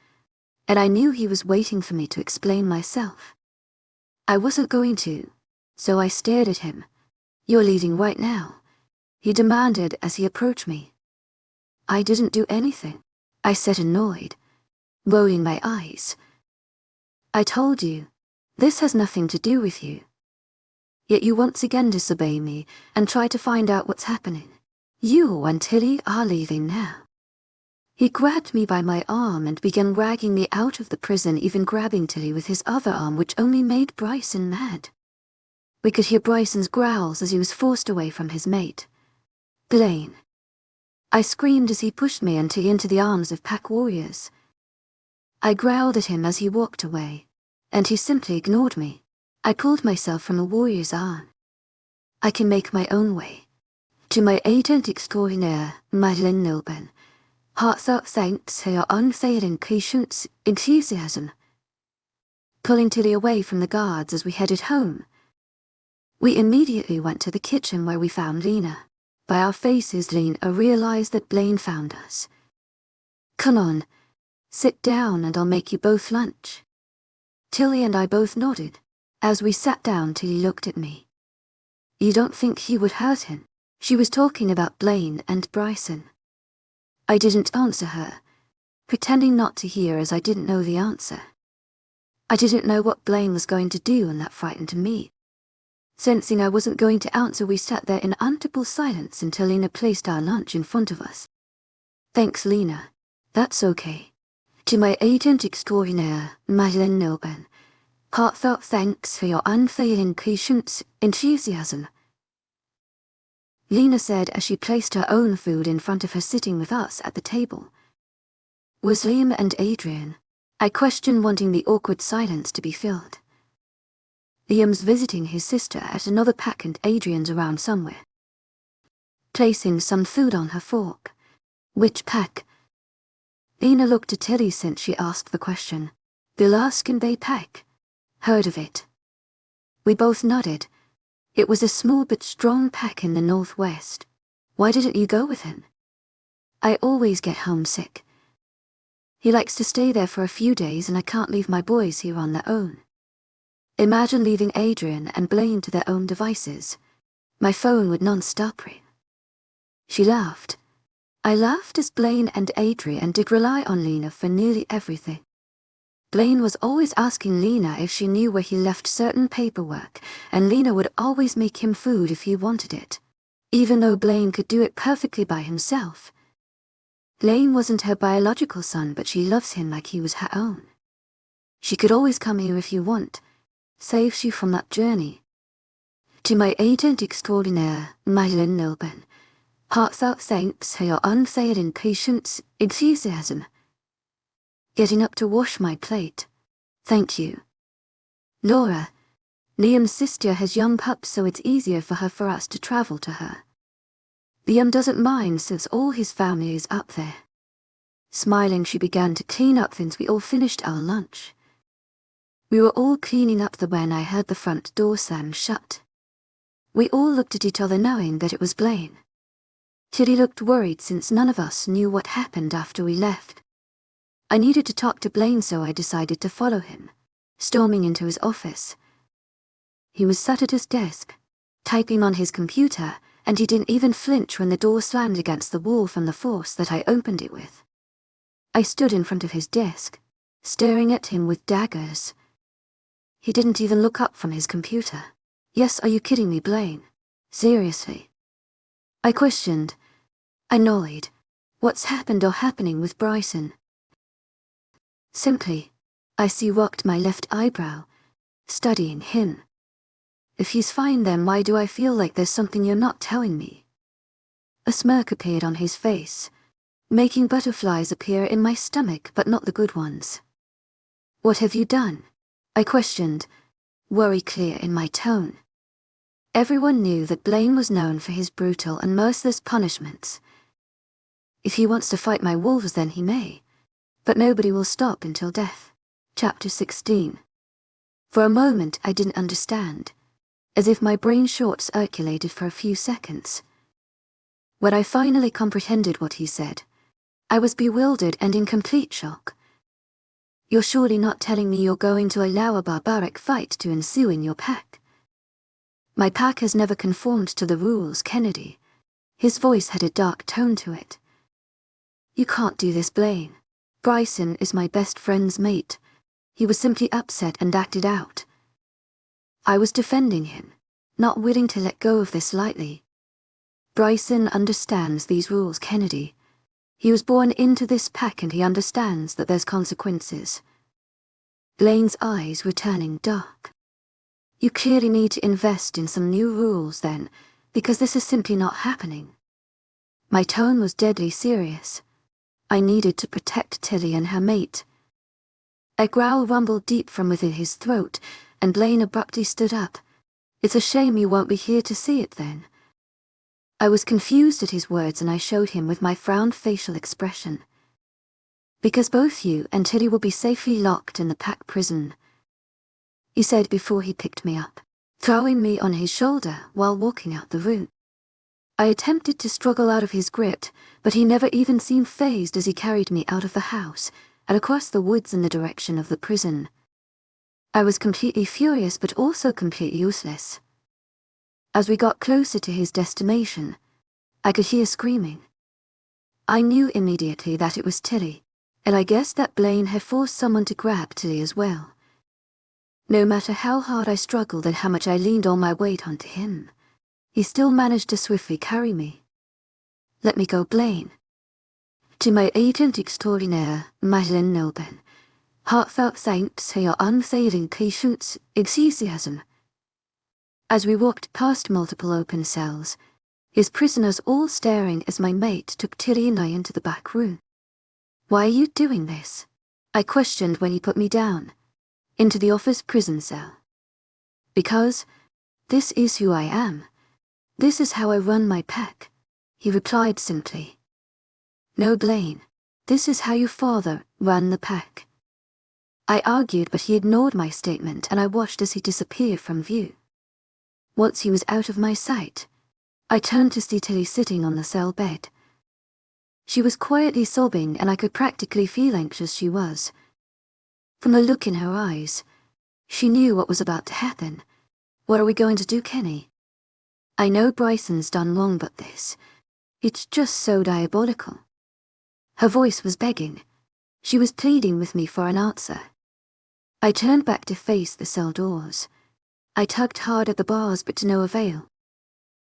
and I knew he was waiting for me to explain myself. I wasn't going to, so I stared at him. "You're leaving right now?" he demanded as he approached me. "I didn't do anything," I said, annoyed, rolling my eyes. "I told you, this has nothing to do with you. Yet you once again disobey me and try to find out what's happening. You and Tilly are leaving now." He grabbed me by my arm and began dragging me out of the prison, even grabbing Tilly with his other arm, which only made Bryson mad. We could hear Bryson's growls as he was forced away from his mate. "Blaine!" I screamed as he pushed me into the arms of pack warriors. I growled at him as he walked away, and he simply ignored me. I pulled myself from the warrior's arm. I can make my own way. To my agent extraordinaire, Blaine, heartfelt thanks for your unfailing patience, enthusiasm. Pulling Tilly away from the guards as we headed home, we immediately went to the kitchen where we found Lena. By our faces, Lena realized that Blaine found us. Come on, sit down and I'll make you both lunch. Tilly and I both nodded. As we sat down, Tilly looked at me. You don't think he would hurt him? She was talking about Blaine and Bryson. I didn't answer her, pretending not to hear as I didn't know the answer. I didn't know what Blaine was going to do, and that frightened me. Sensing I wasn't going to answer, we sat there in untable silence until Lena placed our lunch in front of us. Thanks, Lena. That's okay. To my agent extraordinaire, Blaine, heartfelt thanks for your unfailing patience, enthusiasm. Lena said as she placed her own food in front of her, sitting with us at the table. Was Liam and Adrian? I questioned, wanting the awkward silence to be filled. Liam's visiting his sister at another pack and Adrian's around somewhere. Placing some food on her fork. Which pack? Lena looked at Tilly since she asked the question. The Alaskan Bay pack. Heard of it? We both nodded. It was a small but strong pack in the northwest. Why didn't you go with him? I always get homesick. He likes to stay there for a few days and I can't leave my boys here on their own. Imagine leaving Adrian and Blaine to their own devices. My phone would non-stop ring. She laughed. I laughed as Blaine and Adrian did rely on Lena for nearly everything. Blaine was always asking Lena if she knew where he left certain paperwork, and Lena would always make him food if he wanted it, even though Blaine could do it perfectly by himself. Blaine wasn't her biological son, but she loves him like he was her own. She could always come here if you want, saves you from that journey. To my agent extraordinaire, Blaine, heartfelt thanks for your unfailing patience, enthusiasm. Getting up to wash my plate. Thank you. Laura, Liam's sister, has young pups, so it's easier for us to travel to her. Liam doesn't mind since all his family is up there. Smiling, she began to clean up since we all finished our lunch. We were all cleaning up when I heard the front door slam shut. We all looked at each other knowing that it was Blaine. Tilly looked worried since none of us knew what happened after we left. I needed to talk to Blaine, so I decided to follow him, storming into his office. He was sat at his desk, typing on his computer, and he didn't even flinch when the door slammed against the wall from the force that I opened it with. I stood in front of his desk, staring at him with daggers. He didn't even look up from his computer. Yes, are you kidding me, Blaine? Seriously? I questioned, annoyed. What's happened or happening with Bryson? Simply, I rocked my left eyebrow, studying him. If he's fine, then why do I feel like there's something you're not telling me? A smirk appeared on his face, making butterflies appear in my stomach, but not the good ones. What have you done? I questioned, worry clear in my tone. Everyone knew that Blaine was known for his brutal and merciless punishments. If he wants to fight my wolves, then he may. But nobody will stop until death. Chapter 16. For a moment I didn't understand, as if my brain short-circulated for a few seconds. When I finally comprehended what he said, I was bewildered and in complete shock. You're surely not telling me you're going to allow a barbaric fight to ensue in your pack? My pack has never conformed to the rules, Kennedy. His voice had a dark tone to it. You can't do this, Blaine. Bryson is my best friend's mate. He was simply upset and acted out. I was defending him, not willing to let go of this lightly. Bryson understands these rules, Kennedy. He was born into this pack and he understands that there's consequences. Blaine's eyes were turning dark. You clearly need to invest in some new rules then, because this is simply not happening. My tone was deadly serious. I needed to protect Tilly and her mate. A growl rumbled deep from within his throat, and Blaine abruptly stood up. "It's a shame you won't be here to see it then." I was confused at his words and I showed him with my frowned facial expression. "Because both you and Tilly will be safely locked in the pack prison," he said before he picked me up, throwing me on his shoulder while walking out the room. I attempted to struggle out of his grip, but he never even seemed fazed as he carried me out of the house and across the woods in the direction of the prison. I was completely furious but also completely useless. As we got closer to his destination, I could hear screaming. I knew immediately that it was Tilly, and I guessed that Blaine had forced someone to grab Tilly as well. No matter how hard I struggled and how much I leaned all my weight onto him, he still managed to swiftly carry me. "Let me go, Blaine." "To my agent extraordinaire, Madeleine Nilben, heartfelt thanks for your unfailing patience, enthusiasm." As we walked past multiple open cells, his prisoners all staring as my mate took Tilly and I into the back room. "Why are you doing this?" I questioned when he put me down, into the office prison cell. "Because this is who I am. This is how I run my pack," he replied simply. "No, Blaine, this is how your father ran the pack." I argued, but he ignored my statement and I watched as he disappeared from view. Once he was out of my sight, I turned to see Tilly sitting on the cell bed. She was quietly sobbing and I could practically feel anxious she was. From the look in her eyes, she knew what was about to happen. "What are we going to do, Kenny? I know Bryson's done wrong, but this, it's just so diabolical." Her voice was begging. She was pleading with me for an answer. I turned back to face the cell doors. I tugged hard at the bars, but to no avail.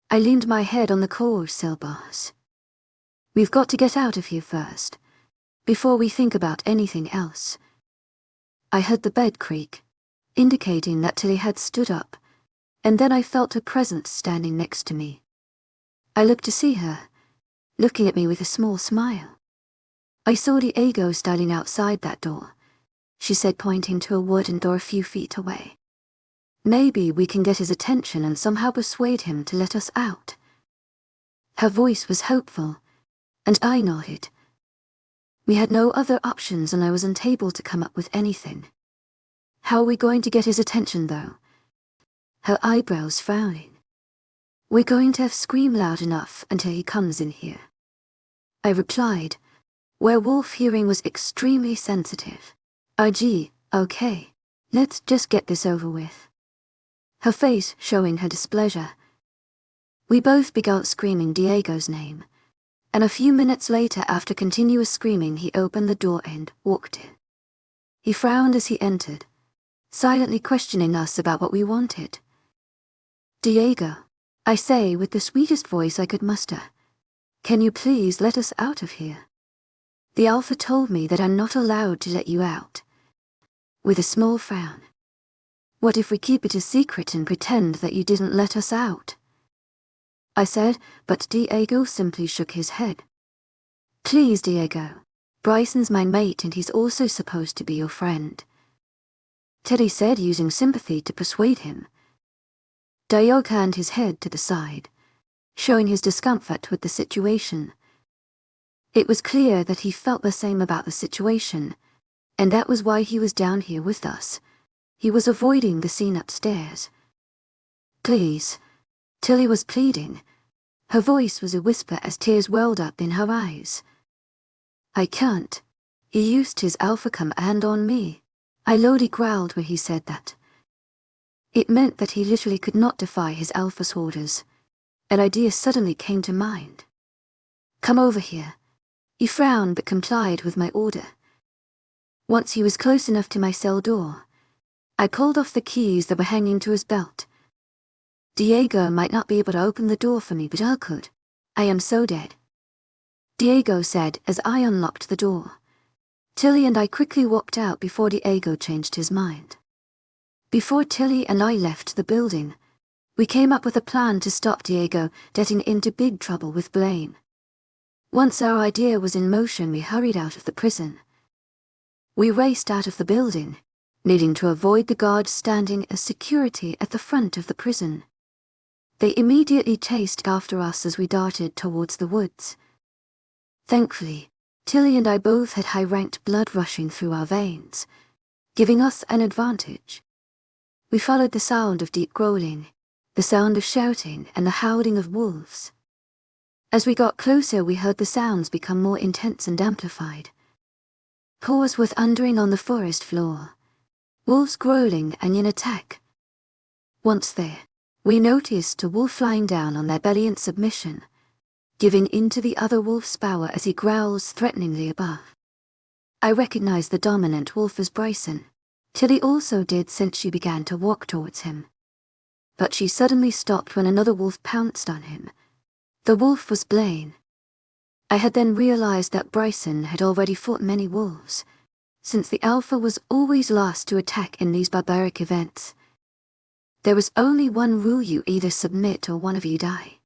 I leaned my head on the cold cell bars. "We've got to get out of here first, before we think about anything else." I heard the bed creak, indicating that Tilly had stood up, and then I felt her presence standing next to me. I looked to see her, looking at me with a small smile. "I saw Diego standing outside that door," she said, pointing to a wooden door a few feet away. "Maybe we can get his attention and somehow persuade him to let us out." Her voice was hopeful, and I nodded. We had no other options and I was unable to come up with anything. "How are we going to get his attention, though?" Her eyebrows frowning. "We're going to have to scream loud enough until he comes in here," I replied. Werewolf hearing was extremely sensitive. "Gee, okay. Let's just get this over with." Her face showing her displeasure. We both began screaming Diego's name, and a few minutes later, after continuous screaming, he opened the door and walked in. He frowned as he entered, silently questioning us about what we wanted. "Diego," I say with the sweetest voice I could muster, "can you please let us out of here? The Alpha told me that I'm not allowed to let you out." With a small frown. "What if we keep it a secret and pretend that you didn't let us out?" I said, but Diego simply shook his head. "Please, Diego. Bryson's my mate and he's also supposed to be your friend," Teddy said, using sympathy to persuade him. Diego turned his head to the side, showing his discomfort with the situation. It was clear that he felt the same about the situation, and that was why he was down here with us. He was avoiding the scene upstairs. "Please," Tilly was pleading. Her voice was a whisper as tears welled up in her eyes. "I can't. He used his alpha command on me." I lowly growled when he said that. It meant that he literally could not defy his alpha's orders. An idea suddenly came to mind. "Come over here." He frowned but complied with my order. Once he was close enough to my cell door, I pulled off the keys that were hanging to his belt. "Diego might not be able to open the door for me, but I could. I am so dead," Diego said as I unlocked the door. Tilly and I quickly walked out before Diego changed his mind. Before Tilly and I left the building, we came up with a plan to stop Diego getting into big trouble with Blaine. Once our idea was in motion, we hurried out of the prison. We raced out of the building, needing to avoid the guards standing as security at the front of the prison. They immediately chased after us as we darted towards the woods. Thankfully, Tilly and I both had high-ranked blood rushing through our veins, giving us an advantage. We followed the sound of deep growling, the sound of shouting, and the howling of wolves. As we got closer, we heard the sounds become more intense and amplified. Paws were thundering on the forest floor, wolves growling and in attack. Once there, we noticed a wolf lying down on their belly in submission, giving in to the other wolf's power as he growls threateningly above. I recognized the dominant wolf as Bryson. Tilly also did, since she began to walk towards him. But she suddenly stopped when another wolf pounced on him. The wolf was Blaine. I had then realized that Bryson had already fought many wolves, since the alpha was always last to attack in these barbaric events. There was only one rule: you either submit or one of you die.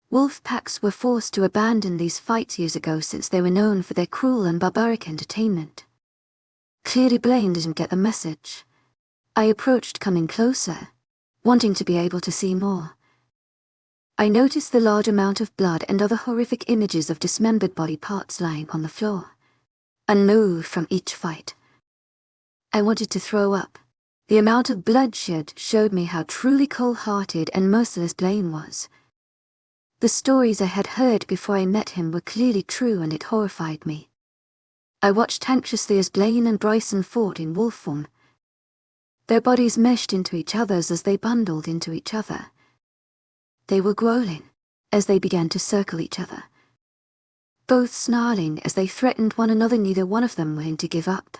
Wolf packs were forced to abandon these fights years ago since they were known for their cruel and barbaric entertainment. Clearly Blaine didn't get the message. I approached, coming closer, wanting to be able to see more. I noticed the large amount of blood and other horrific images of dismembered body parts lying on the floor, unmoved from each fight. I wanted to throw up. The amount of bloodshed showed me how truly cold-hearted and merciless Blaine was. The stories I had heard before I met him were clearly true, and it horrified me. I watched anxiously as Blaine and Bryson fought in wolf form. Their bodies meshed into each other's as they bundled into each other. They were growling as they began to circle each other, both snarling as they threatened one another, neither one of them willing to give up.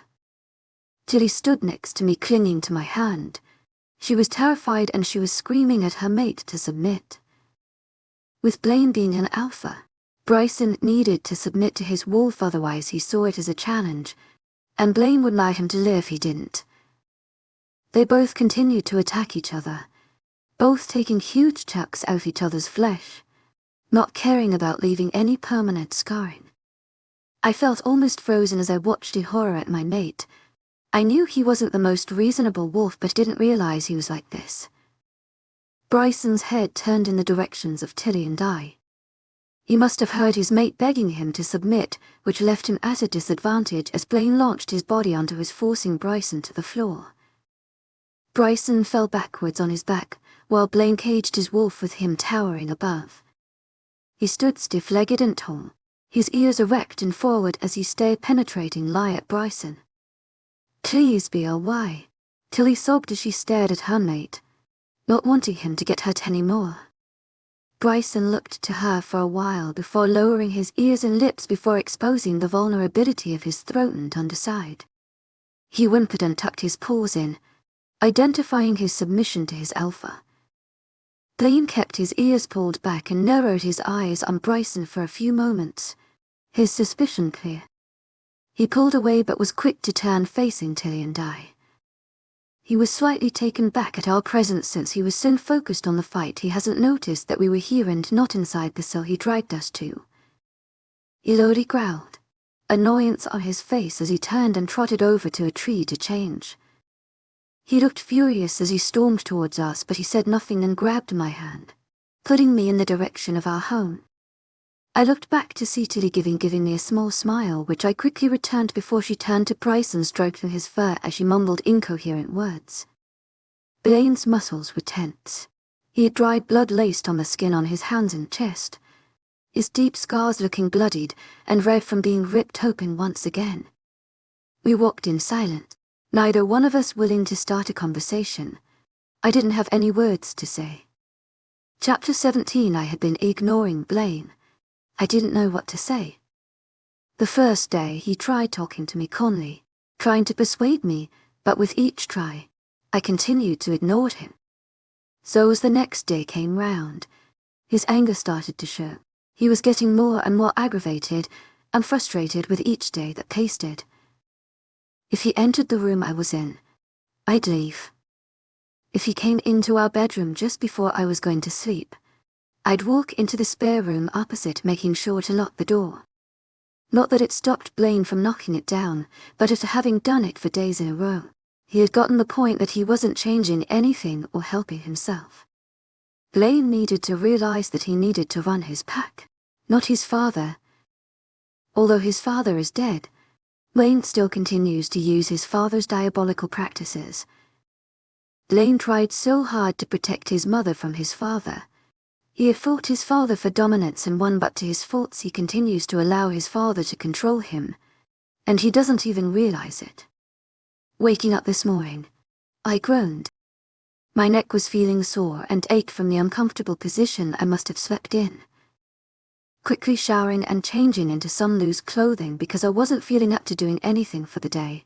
Tilly stood next to me, clinging to my hand. She was terrified and she was screaming at her mate to submit. With Blaine being an alpha, Bryson needed to submit to his wolf, otherwise he saw it as a challenge, and Blaine would allow him to live if he didn't. They both continued to attack each other, both taking huge chunks out of each other's flesh, not caring about leaving any permanent scarring. I felt almost frozen as I watched in horror at my mate. I knew he wasn't the most reasonable wolf, but didn't realize he was like this. Bryson's head turned in the directions of Tilly and I. He must have heard his mate begging him to submit, which left him at a disadvantage as Blaine launched his body onto his, forcing Bryson to the floor. Bryson fell backwards on his back, while Blaine caged his wolf with him towering above. He stood stiff-legged and tall, his ears erect and forward as he stared penetratingly at Bryson. "Please be why?" Tilly sobbed as she stared at her mate, not wanting him to get hurt anymore. Bryson looked to her for a while before lowering his ears and lips before exposing the vulnerability of his throat and underside. He whimpered and tucked his paws in, identifying his submission to his alpha. Blaine kept his ears pulled back and narrowed his eyes on Bryson for a few moments, his suspicion clear. He pulled away but was quick to turn, facing Tilly and I. He was slightly taken back at our presence since he was so focused on the fight he hasn't noticed that we were here and not inside the cell he dragged us to. Elodie growled, annoyance on his face as he turned and trotted over to a tree to change. He looked furious as he stormed towards us, but he said nothing and grabbed my hand, putting me in the direction of our home. I looked back to see Tilly giving me a small smile, which I quickly returned before she turned to Bryson, stroking his fur as she mumbled incoherent words. Blaine's muscles were tense. He had dried blood laced on the skin on his hands and chest, his deep scars looking bloodied and red from being ripped open once again. We walked in silence, neither one of us willing to start a conversation. I didn't have any words to say. Chapter 17. I had been ignoring Blaine. I didn't know what to say. The first day he tried talking to me calmly, trying to persuade me, but with each try, I continued to ignore him. So as the next day came round, his anger started to show. He was getting more and more aggravated and frustrated with each day that pasted. If he entered the room I was in, I'd leave. If he came into our bedroom just before I was going to sleep, I'd walk into the spare room opposite, making sure to lock the door. Not that it stopped Blaine from knocking it down, but after having done it for days in a row, He had gotten the point that he wasn't changing anything or helping himself. Blaine needed to realize that he needed to run his pack, not his father. Although his father is dead, Blaine still continues to use his father's diabolical practices. Blaine tried so hard to protect his mother from his father. He had fought his father for dominance and won, but to his faults he continues to allow his father to control him, and he doesn't even realize it. Waking up this morning, I groaned. My neck was feeling sore and ached from the uncomfortable position I must have slept in. Quickly showering and changing into some loose clothing because I wasn't feeling up to doing anything for the day,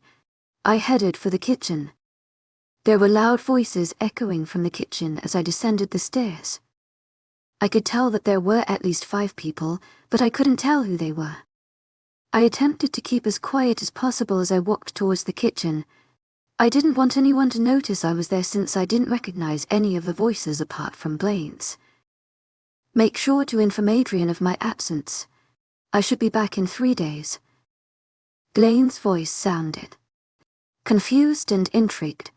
I headed for the kitchen. There were loud voices echoing from the kitchen as I descended the stairs. I could tell that there were at least 5 people, but I couldn't tell who they were. I attempted to keep as quiet as possible as I walked towards the kitchen. I didn't want anyone to notice I was there since I didn't recognize any of the voices apart from Blaine's. Make sure to inform Adrian of my absence. I should be back in 3 days. Blaine's voice sounded confused and intrigued.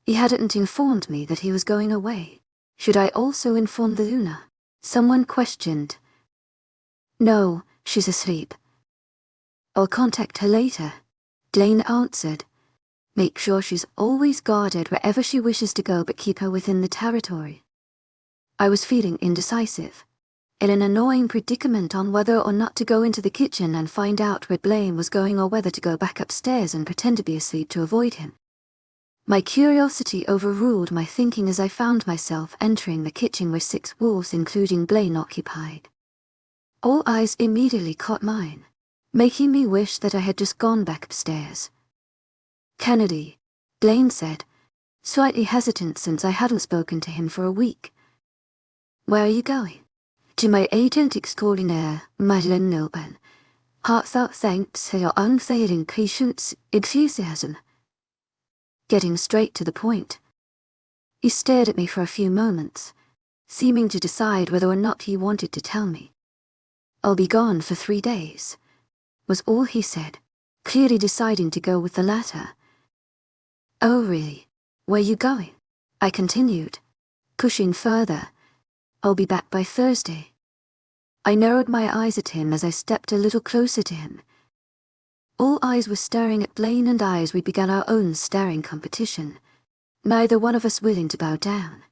He hadn't informed me that he was going away. Should I also inform the Luna? Someone questioned. No, she's asleep. I'll contact her later, Blaine answered. Make sure she's always guarded wherever she wishes to go, but keep her within the territory. I was feeling indecisive, in an annoying predicament on whether or not to go into the kitchen and find out where Blaine was going or whether to go back upstairs and pretend to be asleep to avoid him. My curiosity overruled my thinking as I found myself entering the kitchen where 6 wolves, including Blaine, occupied. All eyes immediately caught mine, making me wish that I had just gone back upstairs. Kennedy, Blaine said, slightly hesitant since I hadn't spoken to him for a week. Where are you going? To my agent extraordinaire, Madeleine Nilben. Heartfelt thanks for your unfailing patience, enthusiasm. Getting straight to the point. He stared at me for a few moments, seeming to decide whether or not he wanted to tell me. I'll be gone for 3 days, was all he said, clearly deciding to go with the latter. Oh really? Where you going? I continued, pushing further. I'll be back by Thursday. I narrowed my eyes at him as I stepped a little closer to him. All eyes were staring at Blaine and I as we began our own staring competition, neither one of us willing to bow down.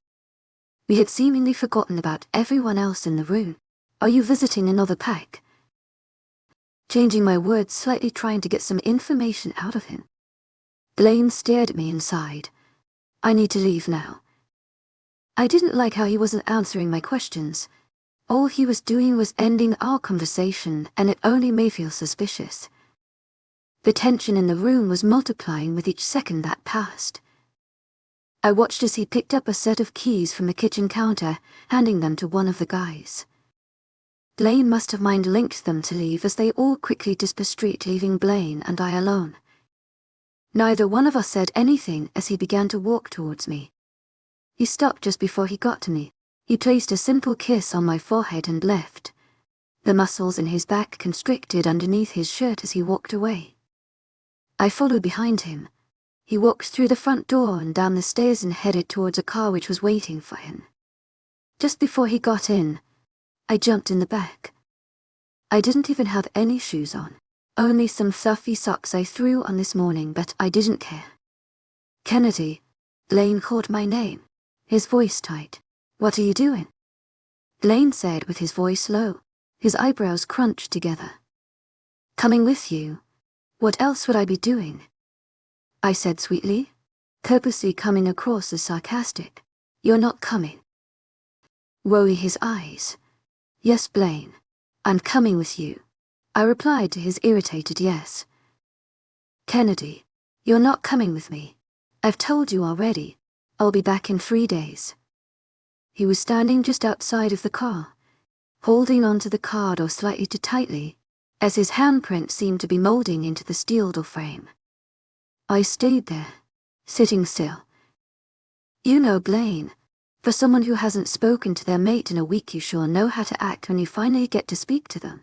We had seemingly forgotten about everyone else in the room. Are you visiting another pack? Changing my words slightly, trying to get some information out of him. Blaine stared at me and sighed. I need to leave now. I didn't like how he wasn't answering my questions. All he was doing was ending our conversation, and it only made me feel suspicious. The tension in the room was multiplying with each second that passed. I watched as he picked up a set of keys from the kitchen counter, handing them to one of the guys. Blaine must have mind-linked them to leave as they all quickly dispersed street, leaving Blaine and I alone. Neither one of us said anything as he began to walk towards me. He stopped just before he got to me. He placed a simple kiss on my forehead and left. The muscles in his back constricted underneath his shirt as he walked away. I followed behind him. He walked through the front door and down the stairs and headed towards a car which was waiting for him. Just before he got in, I jumped in the back. I didn't even have any shoes on, only some fluffy socks I threw on this morning, but I didn't care. Kennedy, Blaine called my name, his voice tight. What are you doing? Blaine said with his voice low, his eyebrows crunched together. Coming with you. What else would I be doing? I said sweetly, purposely coming across as sarcastic. You're not coming. Rolling his eyes. Yes, Blaine, I'm coming with you. I replied to his irritated yes. Kennedy, you're not coming with me. I've told you already. I'll be back in 3 days. He was standing just outside of the car, holding onto the car door slightly too tightly, as his handprint seemed to be molding into the steel door frame. I stayed there, sitting still. You know, Blaine, for someone who hasn't spoken to their mate in a week, you sure know how to act when you finally get to speak to them.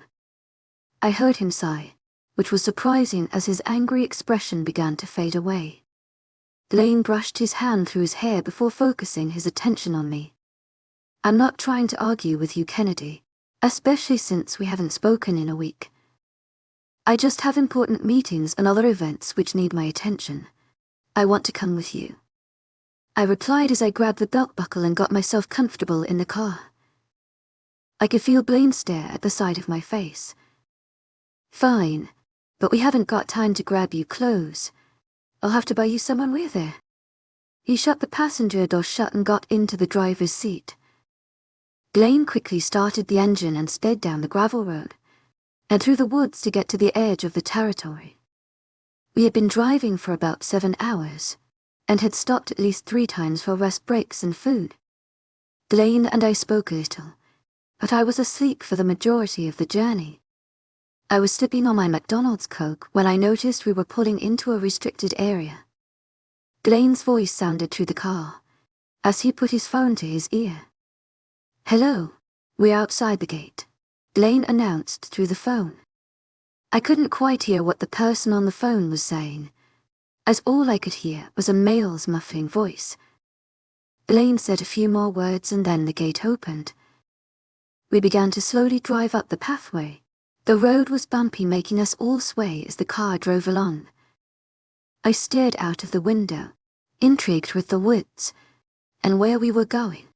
I heard him sigh, which was surprising as his angry expression began to fade away. Blaine brushed his hand through his hair before focusing his attention on me. I'm not trying to argue with you, Kennedy, especially since we haven't spoken in a week. I just have important meetings and other events which need my attention. I want to come with you. I replied as I grabbed the belt buckle and got myself comfortable in the car. I could feel Blaine stare at the side of my face. Fine, but we haven't got time to grab you clothes. I'll have to buy you some when we're there. He shut the passenger door shut and got into the driver's seat. Blaine quickly started the engine and sped down the gravel road, and through the woods to get to the edge of the territory. We had been driving for about 7 hours, and had stopped at least 3 times for rest breaks and food. Blaine and I spoke a little, but I was asleep for the majority of the journey. I was sipping on my McDonald's Coke when I noticed we were pulling into a restricted area. Blaine's voice sounded through the car, as he put his phone to his ear. "Hello, we're outside the gate," Blaine announced through the phone. I couldn't quite hear what the person on the phone was saying, as all I could hear was a male's muffling voice. Blaine said a few more words and then the gate opened. We began to slowly drive up the pathway. The road was bumpy, making us all sway as the car drove along. I stared out of the window, intrigued with the woods, and where we were going.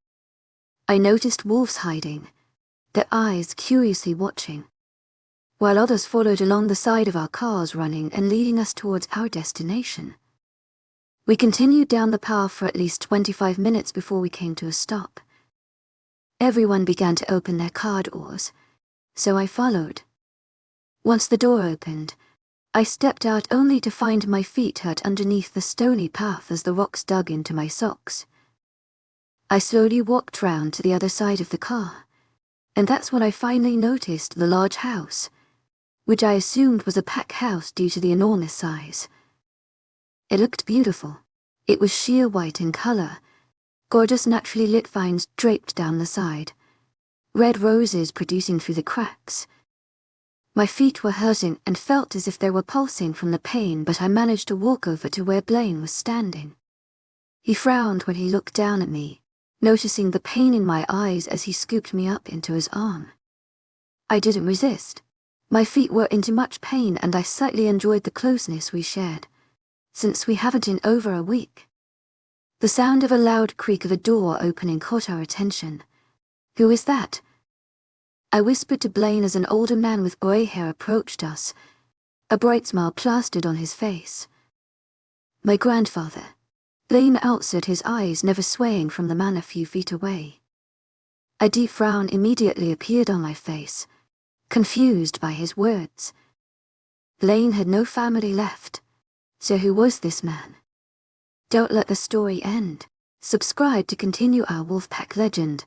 I noticed wolves hiding, their eyes curiously watching, while others followed along the side of our cars, running and leading us towards our destination. We continued down the path for at least 25 minutes before we came to a stop. Everyone began to open their car doors, so I followed. Once the door opened, I stepped out only to find my feet hurt underneath the stony path as the rocks dug into my socks. I slowly walked round to the other side of the car, and that's when I finally noticed the large house, which I assumed was a pack house due to the enormous size. It looked beautiful. It was sheer white in color, gorgeous naturally lit vines draped down the side, red roses producing through the cracks. My feet were hurting and felt as if they were pulsing from the pain, but I managed to walk over to where Blaine was standing. He frowned when he looked down at me, noticing the pain in my eyes as he scooped me up into his arm. I didn't resist. My feet were in too much pain and I slightly enjoyed the closeness we shared, since we haven't in over a week. The sound of a loud creak of a door opening caught our attention. "Who is that?" I whispered to Blaine as an older man with grey hair approached us, a bright smile plastered on his face. "My grandfather," Blaine answered, his eyes never swaying from the man a few feet away. A deep frown immediately appeared on my face, confused by his words. Blaine had no family left, so who was this man? Don't let the story end. Subscribe to continue our Wolfpack legend.